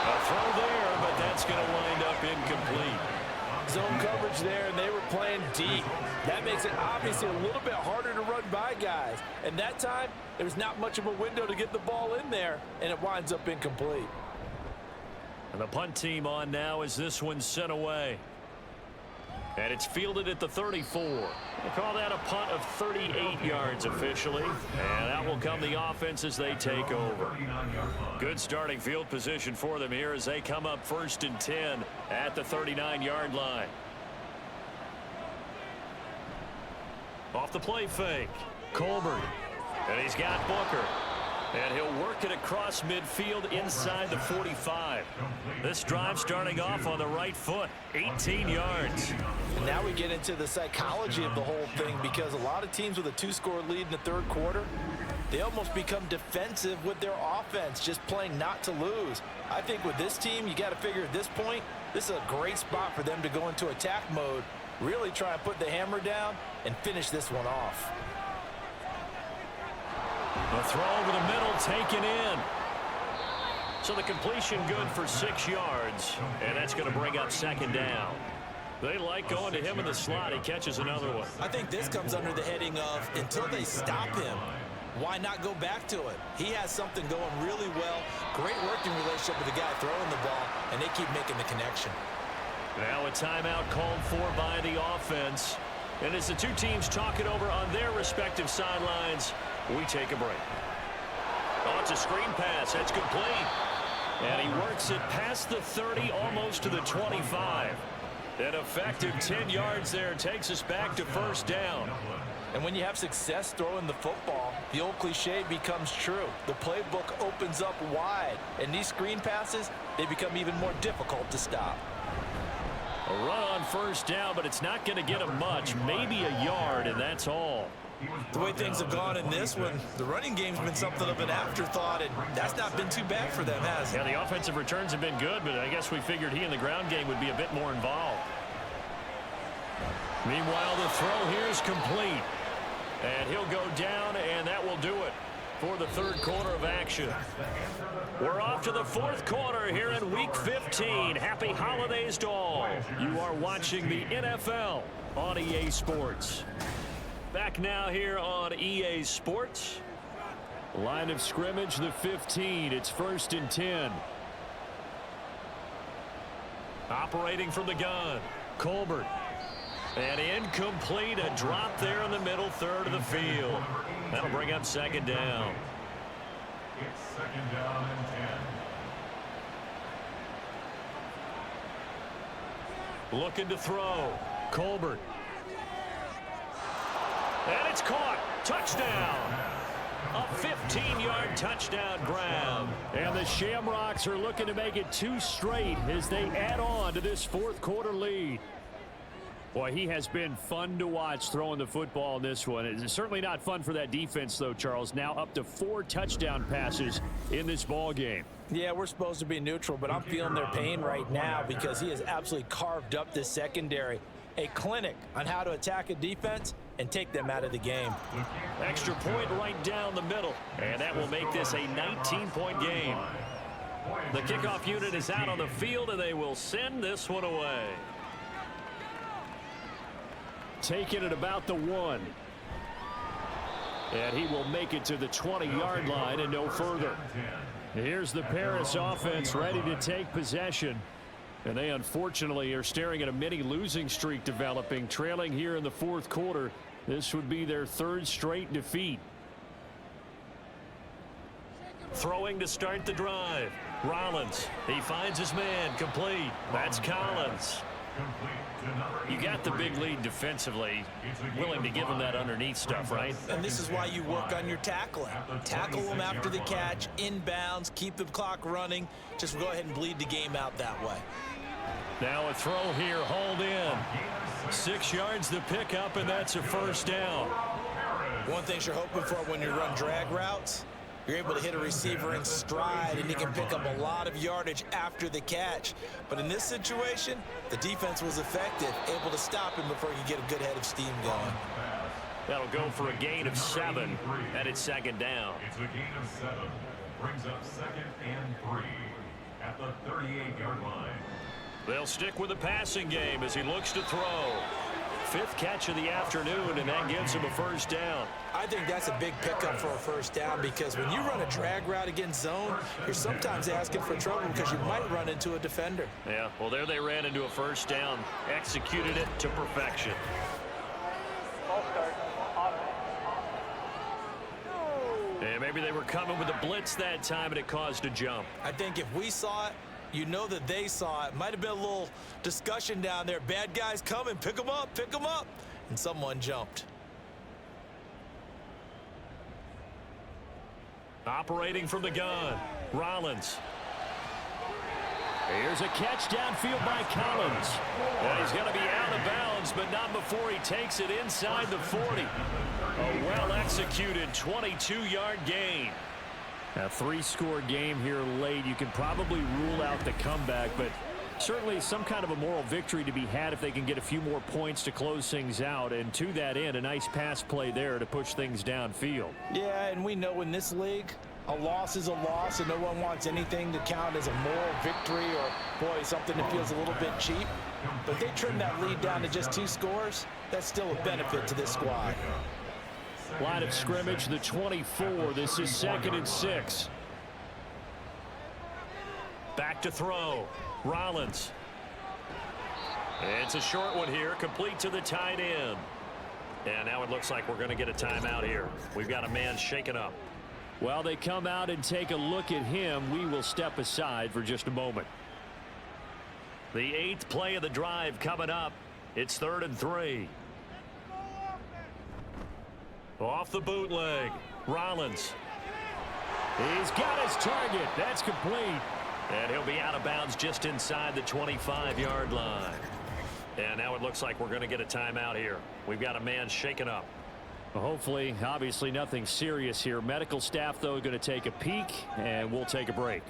A throw there, but that's going to wind up incomplete. Zone coverage there, and they were playing deep. That makes it obviously a little bit harder to run by guys. And that time, there's not much of a window to get the ball in there, and it winds up incomplete. And the punt team on now as this one's sent away. And it's fielded at the 34. We'll call that a punt of 38 yards officially. And that will come the offense as they take over. Good starting field position for them here as they come up 1st and 10 at the 39-yard line. Off the play fake, Colbert. And he's got Booker. And he'll work it across midfield inside the 45. This drive starting off on the right foot, 18 yards. And now we get into the psychology of the whole thing because a lot of teams with a 2-score lead in the 3rd quarter, they almost become defensive with their offense, just playing not to lose. I think with this team, you got to figure at this point, this is a great spot for them to go into attack mode, really try and put the hammer down and finish this one off. A throw over the middle taken in. So the completion good for 6 yards, and that's going to bring up 2nd down. They like going to him in the slot. He catches another one. I think this comes under the heading of until they stop him, why not go back to it? He has something going really well. Great working relationship with the guy throwing the ball, and they keep making the connection. Now a timeout called for by the offense. And as the two teams talk it over on their respective sidelines, we take a break. Oh, it's a screen pass. That's complete. And he works it past the 30, almost to the 25. An effective 10 yards there takes us back to 1st down. And when you have success throwing the football, the old cliche becomes true. The playbook opens up wide. And these screen passes, they become even more difficult to stop. A run on 1st down, but it's not going to get him much. Maybe a yard, and that's all. The way things have gone in this one, the running game's been something of an afterthought, and that's not been too bad for them, has it? Yeah, the offensive returns have been good, but I guess we figured he in the ground game would be a bit more involved. Meanwhile, the throw here is complete. And he'll go down, and that will do it for the 3rd quarter of action. We're off to the 4th quarter here in Week 15. Happy holidays to all. You are watching the NFL on EA Sports. Back now here on EA Sports. Line of scrimmage, the 15. It's 1st and 10. Operating from the gun, Colbert. And incomplete, a drop there in the middle third of the field. That'll bring up 2nd down. It's 2nd down and 10. Looking to throw, Colbert. And it's caught. Touchdown. A 15-yard touchdown grab. And the Shamrocks are looking to make it 2 straight as they add on to this 4th quarter lead. Boy, he has been fun to watch throwing the football in this one. It's certainly not fun for that defense, though, Charles. Now up to 4 touchdown passes in this ball game. Yeah, we're supposed to be neutral, but I'm feeling their pain right now because he has absolutely carved up this secondary. A clinic on how to attack a defense and take them out of the game. Extra point right down the middle, and that will make this a 19-point game. The kickoff unit is out on the field, and they will send this one away. Taking it about the 1. And he will make it to the 20-yard line and no further. Here's the Paris offense ready to take possession. And they unfortunately are staring at a mini losing streak developing, trailing here in the 4th quarter. This would be their 3rd straight defeat. Throwing to start the drive. Rollins. He finds his man. Complete. That's Collins. You got the big lead defensively. Willing to give him that underneath stuff, right? And this is why you work on your tackling. Tackle them after the catch, inbounds, keep the clock running. Just go ahead and bleed the game out that way. Now a throw here, hauled in. 6 yards to pick up, and that's a 1st down. One thing you're hoping for when you run drag routes, you're able to hit a receiver in stride, and he can pick up a lot of yardage after the catch. But in this situation, the defense was effective, able to stop him before he could get a good head of steam going. That'll go for a gain of 7, and it's 2nd down. It's a gain of 7. Brings up 2nd and 3 at the 38-yard line. They'll stick with the passing game as he looks to throw. 5th catch of the afternoon, and that gives him a 1st down. I think that's a big pickup for a 1st down because when you run a drag route against zone, you're sometimes asking for trouble because you might run into a defender. Yeah, well, there they ran into a 1st down. Executed it to perfection. Ball start. Offense. And maybe they were coming with a blitz that time, and it caused a jump. I think if we saw it, you know that they saw it. Might have been a little discussion down there. Bad guys coming. Pick them up. Pick them up. And someone jumped. Operating from the gun, Rollins. Here's a catch downfield by Collins. And he's going to be out of bounds, but not before he takes it inside the 40. A well-executed 22-yard gain. A 3-score game here late. You can probably rule out the comeback, but certainly some kind of a moral victory to be had if they can get a few more points to close things out. And to that end, a nice pass play there to push things downfield. Yeah, and we know in this league, a loss is a loss, and no one wants anything to count as a moral victory or, boy, something that feels a little bit cheap. But if they trim that lead down to just 2 scores, that's still a benefit to this squad. Line of scrimmage, the 24. This is 2nd and 6. Back to throw. Rollins. It's a short one here, complete to the tight end. And now it looks like we're going to get a timeout here. We've got a man shaken up. While they come out and take a look at him, we will step aside for just a moment. The 8th play of the drive coming up. It's 3rd and 3. Off the bootleg, Rollins. He's got his target. That's complete. And he'll be out of bounds just inside the 25-yard line. And now it looks like we're going to get a timeout here. We've got a man shaken up. Well, hopefully, obviously nothing serious here. Medical staff, though, going to take a peek, and we'll take a break.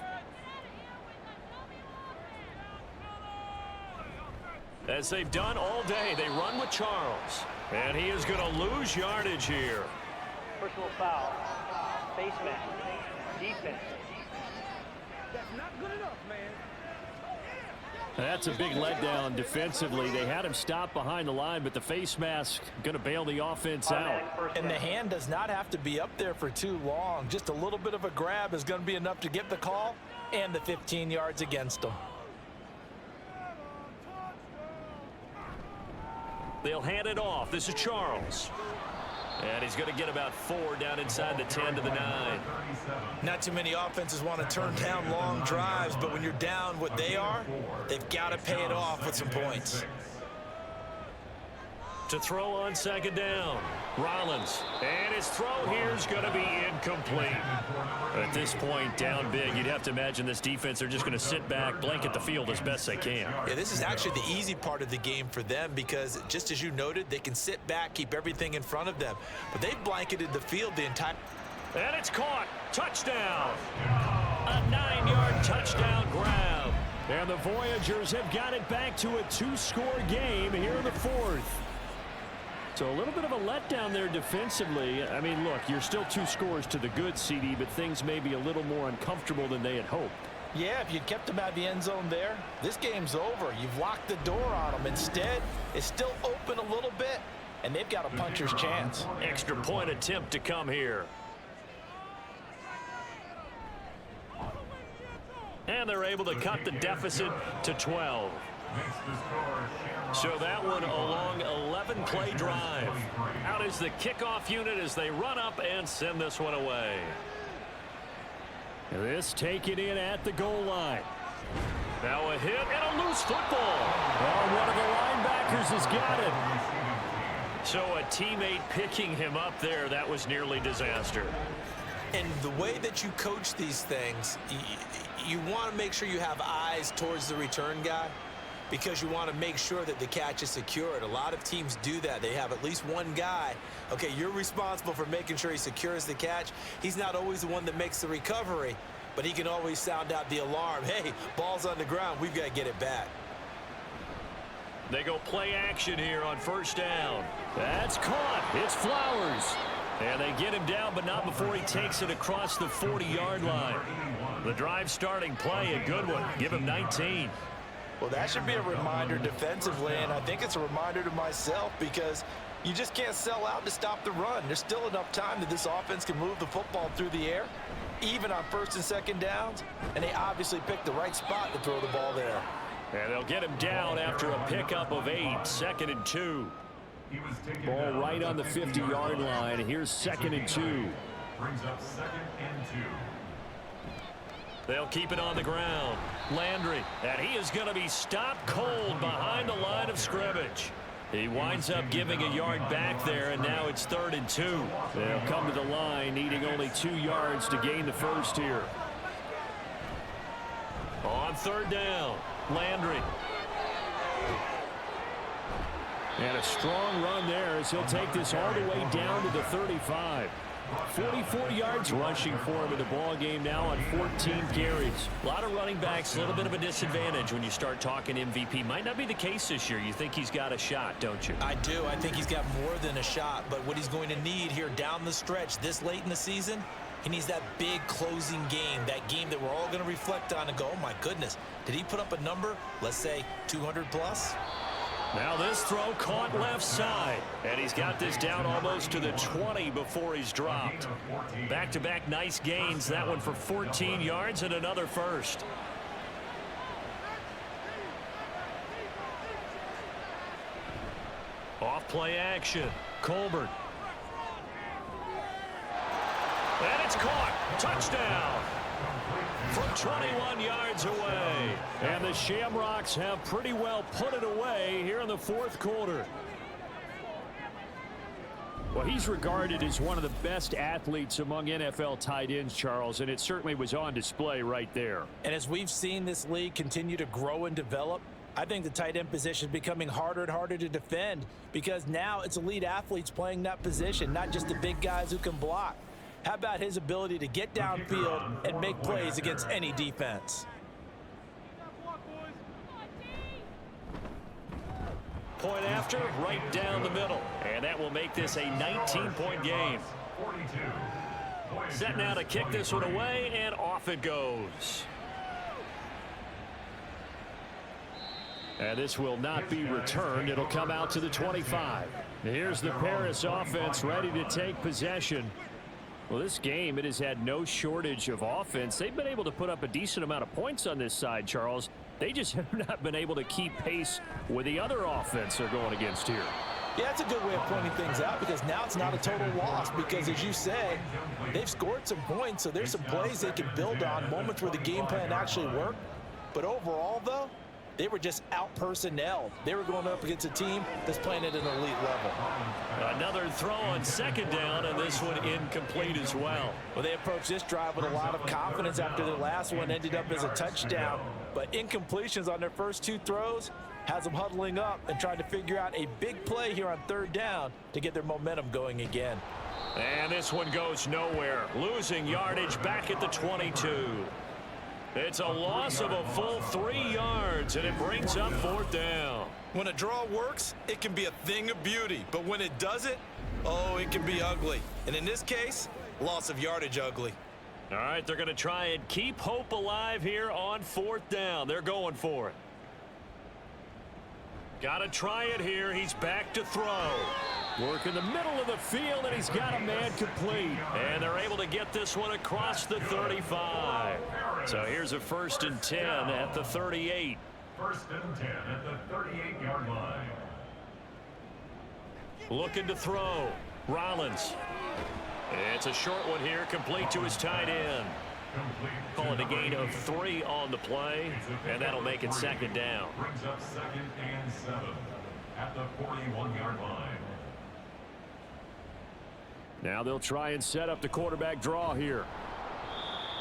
As they've done all day, they run with Charles. And he is going to lose yardage here. Personal foul. Face mask. Defense. That's not good enough, man. That's a big letdown defensively. They had him stop behind the line, but the face mask going to bail the offense out. And the hand does not have to be up there for too long. Just a little bit of a grab is going to be enough to get the call and the 15 yards against them. They'll hand it off. This is Charles. And he's going to get about 4 down inside the 10 to the 9. Not too many offenses want to turn down long drives, but when you're down what they are, they've got to pay it off with some points. To throw on second down, Rollins. And his throw here is going to be incomplete. At this point, down big, you'd have to imagine this defense are just going to sit back, blanket the field as best they can. Yeah, this is actually the easy part of the game for them because, just as you noted, they can sit back, keep everything in front of them. But they've blanketed the field the entire... And it's caught. Touchdown. A 9-yard touchdown grab. And the Voyagers have got it back to a 2-score game here in the 4th. So a little bit of a letdown there defensively. I mean, look, you're still 2 scores to the good, CD, but things may be a little more uncomfortable than they had hoped. Yeah, if you'd kept them out of the end zone there, this game's over. You've locked the door on them. Instead, it's still open a little bit, and they've got a puncher's chance. Extra point attempt to come here. And they're able to cut the deficit to 12. So that one a long 11-play drive. Out is the kickoff unit as they run up and send this one away. This taken in at the goal line. Now a hit and a loose football. Oh, one of the linebackers has got it. So a teammate picking him up there, that was nearly disaster. And the way that you coach these things, you want to make sure you have eyes towards the return guy, because you want to make sure that the catch is secured. A lot of teams do that. They have at least one guy. Okay, you're responsible for making sure he secures the catch. He's not always the one that makes the recovery, but he can always sound out the alarm. Hey, ball's on the ground. We've got to get it back. They go play action here on first down. That's caught. It's Flowers. And they get him down, but not before he takes it across the 40-yard line. The drive starting play, a good one. Give him 19. Well, that should be a reminder defensively, and I think it's a reminder to myself because you just can't sell out to stop the run. There's still enough time that this offense can move the football through the air, even on first and second downs, and they obviously picked the right spot to throw the ball there. And they'll get him down after a pickup of 8, 2nd and 2. Ball right on the 50-yard line. Here's 2nd and 2. Brings up 2nd and 2. They'll keep it on the ground. Landry, and he is going to be stopped cold behind the line of scrimmage. He winds up giving a yard back there, and now it's 3rd and 2. They'll come to the line, needing only 2 yards to gain the first here. On 3rd down, Landry. And a strong run there as he'll take this all the way down to the 35. 44 yards rushing for him in the ball game now on 14 carries. A lot of running backs, a little bit of a disadvantage when you start talking MVP. Might not be the case this year. You think he's got a shot, don't you? I do. I think he's got more than a shot, but what he's going to need here down the stretch this late in the season, he needs that big closing game, that game that we're all going to reflect on and go, oh my goodness, did he put up a number, let's say 200 plus? Now this throw caught left side, and he's got this down almost to the 20 before he's dropped. Back-to-back nice gains, that one for 14 yards and another first. Off play action, Colbert. And it's caught, touchdown. From 21 yards away. And the Shamrocks have pretty well put it away here in the 4th quarter. Well, he's regarded as one of the best athletes among NFL tight ends, Charles, and it certainly was on display right there. And as we've seen this league continue to grow and develop, I think the tight end position is becoming harder and harder to defend because now it's elite athletes playing that position, not just the big guys who can block. How about his ability to get downfield and make plays against any defense? Point after, right down the middle. And that will make this a 19-point game. Set now to kick this one away, and off it goes. And this will not be returned. It'll come out to the 25. Here's the Paris offense ready to take possession. Well, this game, it has had no shortage of offense. They've been able to put up a decent amount of points on this side, Charles. They just have not been able to keep pace with the other offense they're going against here. Yeah, that's a good way of pointing things out, because now it's not a total loss, because as you say, they've scored some points, so there's some plays they can build on, moments where the game plan actually worked. But overall, though, they were just out-personnelled. They were going up against a team that's playing at an elite level. Another throw on second down, and this one incomplete as well. Well, they approached this drive with a lot of confidence after their last one ended up as a touchdown. But incompletions on their first two throws has them huddling up and trying to figure out a big play here on third down to get their momentum going again. And this one goes nowhere. Losing yardage back at the 22. It's a loss of a full 3 yards, and it brings up fourth down. When a draw works, it can be a thing of beauty. But when it doesn't, oh, it can be ugly. And in this case, loss of yardage ugly. All right, they're going to try and keep hope alive here on fourth down. They're going for it. Got to try it here. He's back to throw. Work in the middle of the field, and he's got a man complete. And they're able to get this one across the 35. So here's a 1st and 10 at the 38. 1st and 10 at the 38-yard line. Looking to throw. Rollins. It's a short one here, complete to his tight end. Calling a gain of 3 on the play, and that'll make it second down. Brings up 2nd and 7 at the 41-yard line. Now they'll try and set up the quarterback draw here.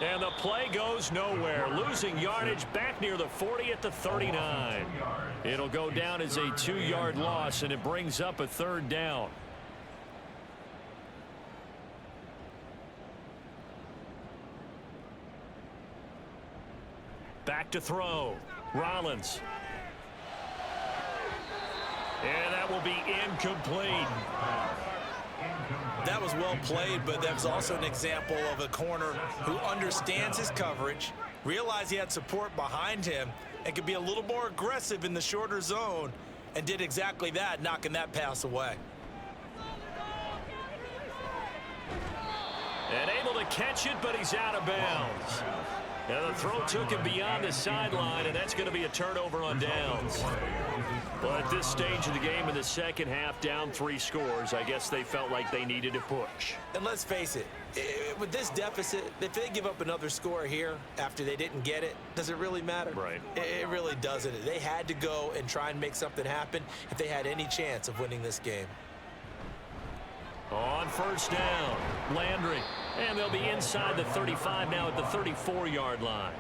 And the play goes nowhere. Losing yardage back near the 40 at the 39. It'll go down as a 2-yard loss, and it brings up a third down. Back to throw. Rollins. And that will be incomplete. That was well played, but that was also an example of a corner who understands his coverage, realized he had support behind him, and could be a little more aggressive in the shorter zone, and did exactly that, knocking that pass away. And able to catch it, but he's out of bounds. Now the throw took him beyond the sideline, and that's going to be a turnover on downs. But at this stage of the game in the second half, down 3 scores, I guess they felt like they needed to push. And let's face it, with this deficit, if they give up another score here after they didn't get it, does it really matter? Right. It really doesn't. They had to go and try and make something happen if they had any chance of winning this game. On first down, Landry. And they'll be inside the 35 now at the 34-yard line.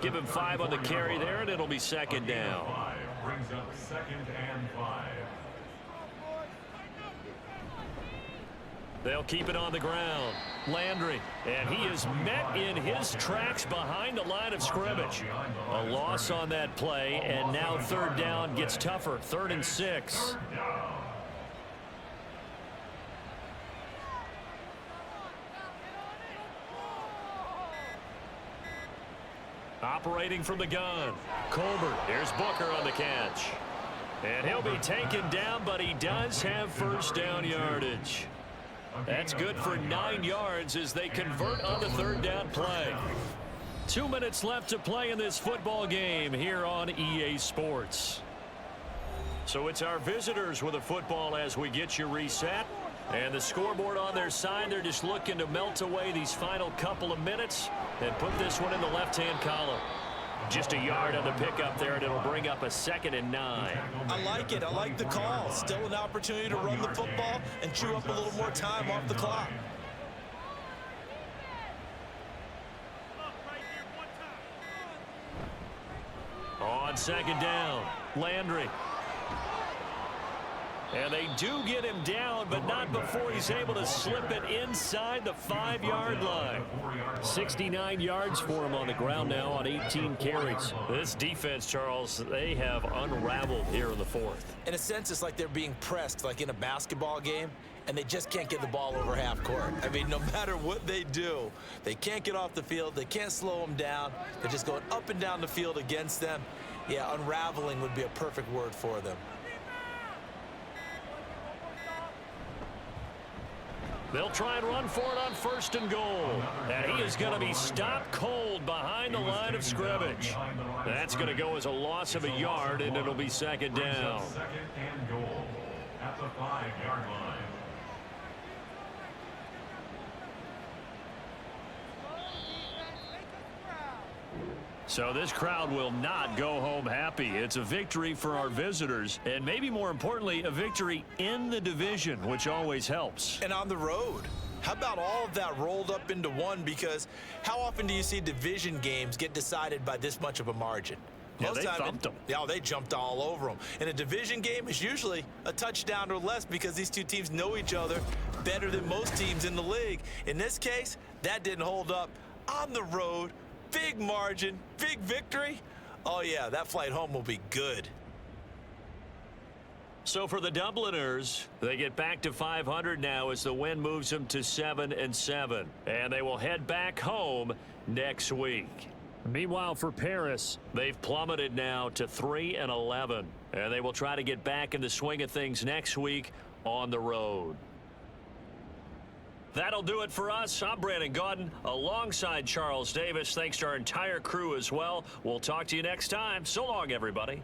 Give him 5 on the carry there, and it'll be second down. Brings up 2nd and 5. They'll keep it on the ground. Landry, and he is met in his tracks behind the line of scrimmage. A loss on that play, and now third down gets tougher. 3rd and 6. Operating from the gun. Colbert. Here's Booker on the catch. And he'll be taken down, but he does have first down yardage. That's good for 9 yards as they convert on the third down play. 2 minutes left to play in this football game here on EA Sports. So it's our visitors with a football as we get you reset. And the scoreboard on their side, they're just looking to melt away these final couple of minutes and put this one in the left-hand column. Just a yard on the pickup there, and it'll bring up a 2nd and 9. I like it. I like the call. Still an opportunity to run the football and chew up a little more time off the clock. On second down, Landry. And they do get him down, but not before he's able to slip it inside the 5-yard line. 69 yards for him on the ground now on 18 carries. This defense, Charles, they have unraveled here in the 4th. In a sense, it's like they're being pressed like in a basketball game, and they just can't get the ball over half court. I mean, no matter what they do, they can't get off the field. They can't slow them down. They're just going up and down the field against them. Yeah, unraveling would be a perfect word for them. They'll try and run for it on 1st and goal. And he is going to be stopped cold behind the line of scrimmage. That's going to go as a loss of a yard, and it'll be 2nd down. 2nd and goal at the 5-yard line. So this crowd will not go home happy. It's a victory for our visitors, and maybe more importantly, a victory in the division, which always helps. And on the road. How about all of that rolled up into one? Because how often do you see division games get decided by this much of a margin? Yeah, they thumped them. Yeah, they jumped all over them. And a division game is usually a touchdown or less because these two teams know each other better than most teams in the league. In this case, that didn't hold up. On the road, big margin, big victory. Oh, yeah, that flight home will be good. So for the Dubliners, they get back to 500 now as the win moves them to 7-7. And they will head back home next week. Meanwhile, for Paris, they've plummeted now to 3-11. And they will try to get back in the swing of things next week on the road. That'll do it for us. I'm Brandon Gaudin alongside Charles Davis. Thanks to our entire crew as well. We'll talk to you next time. So long, everybody.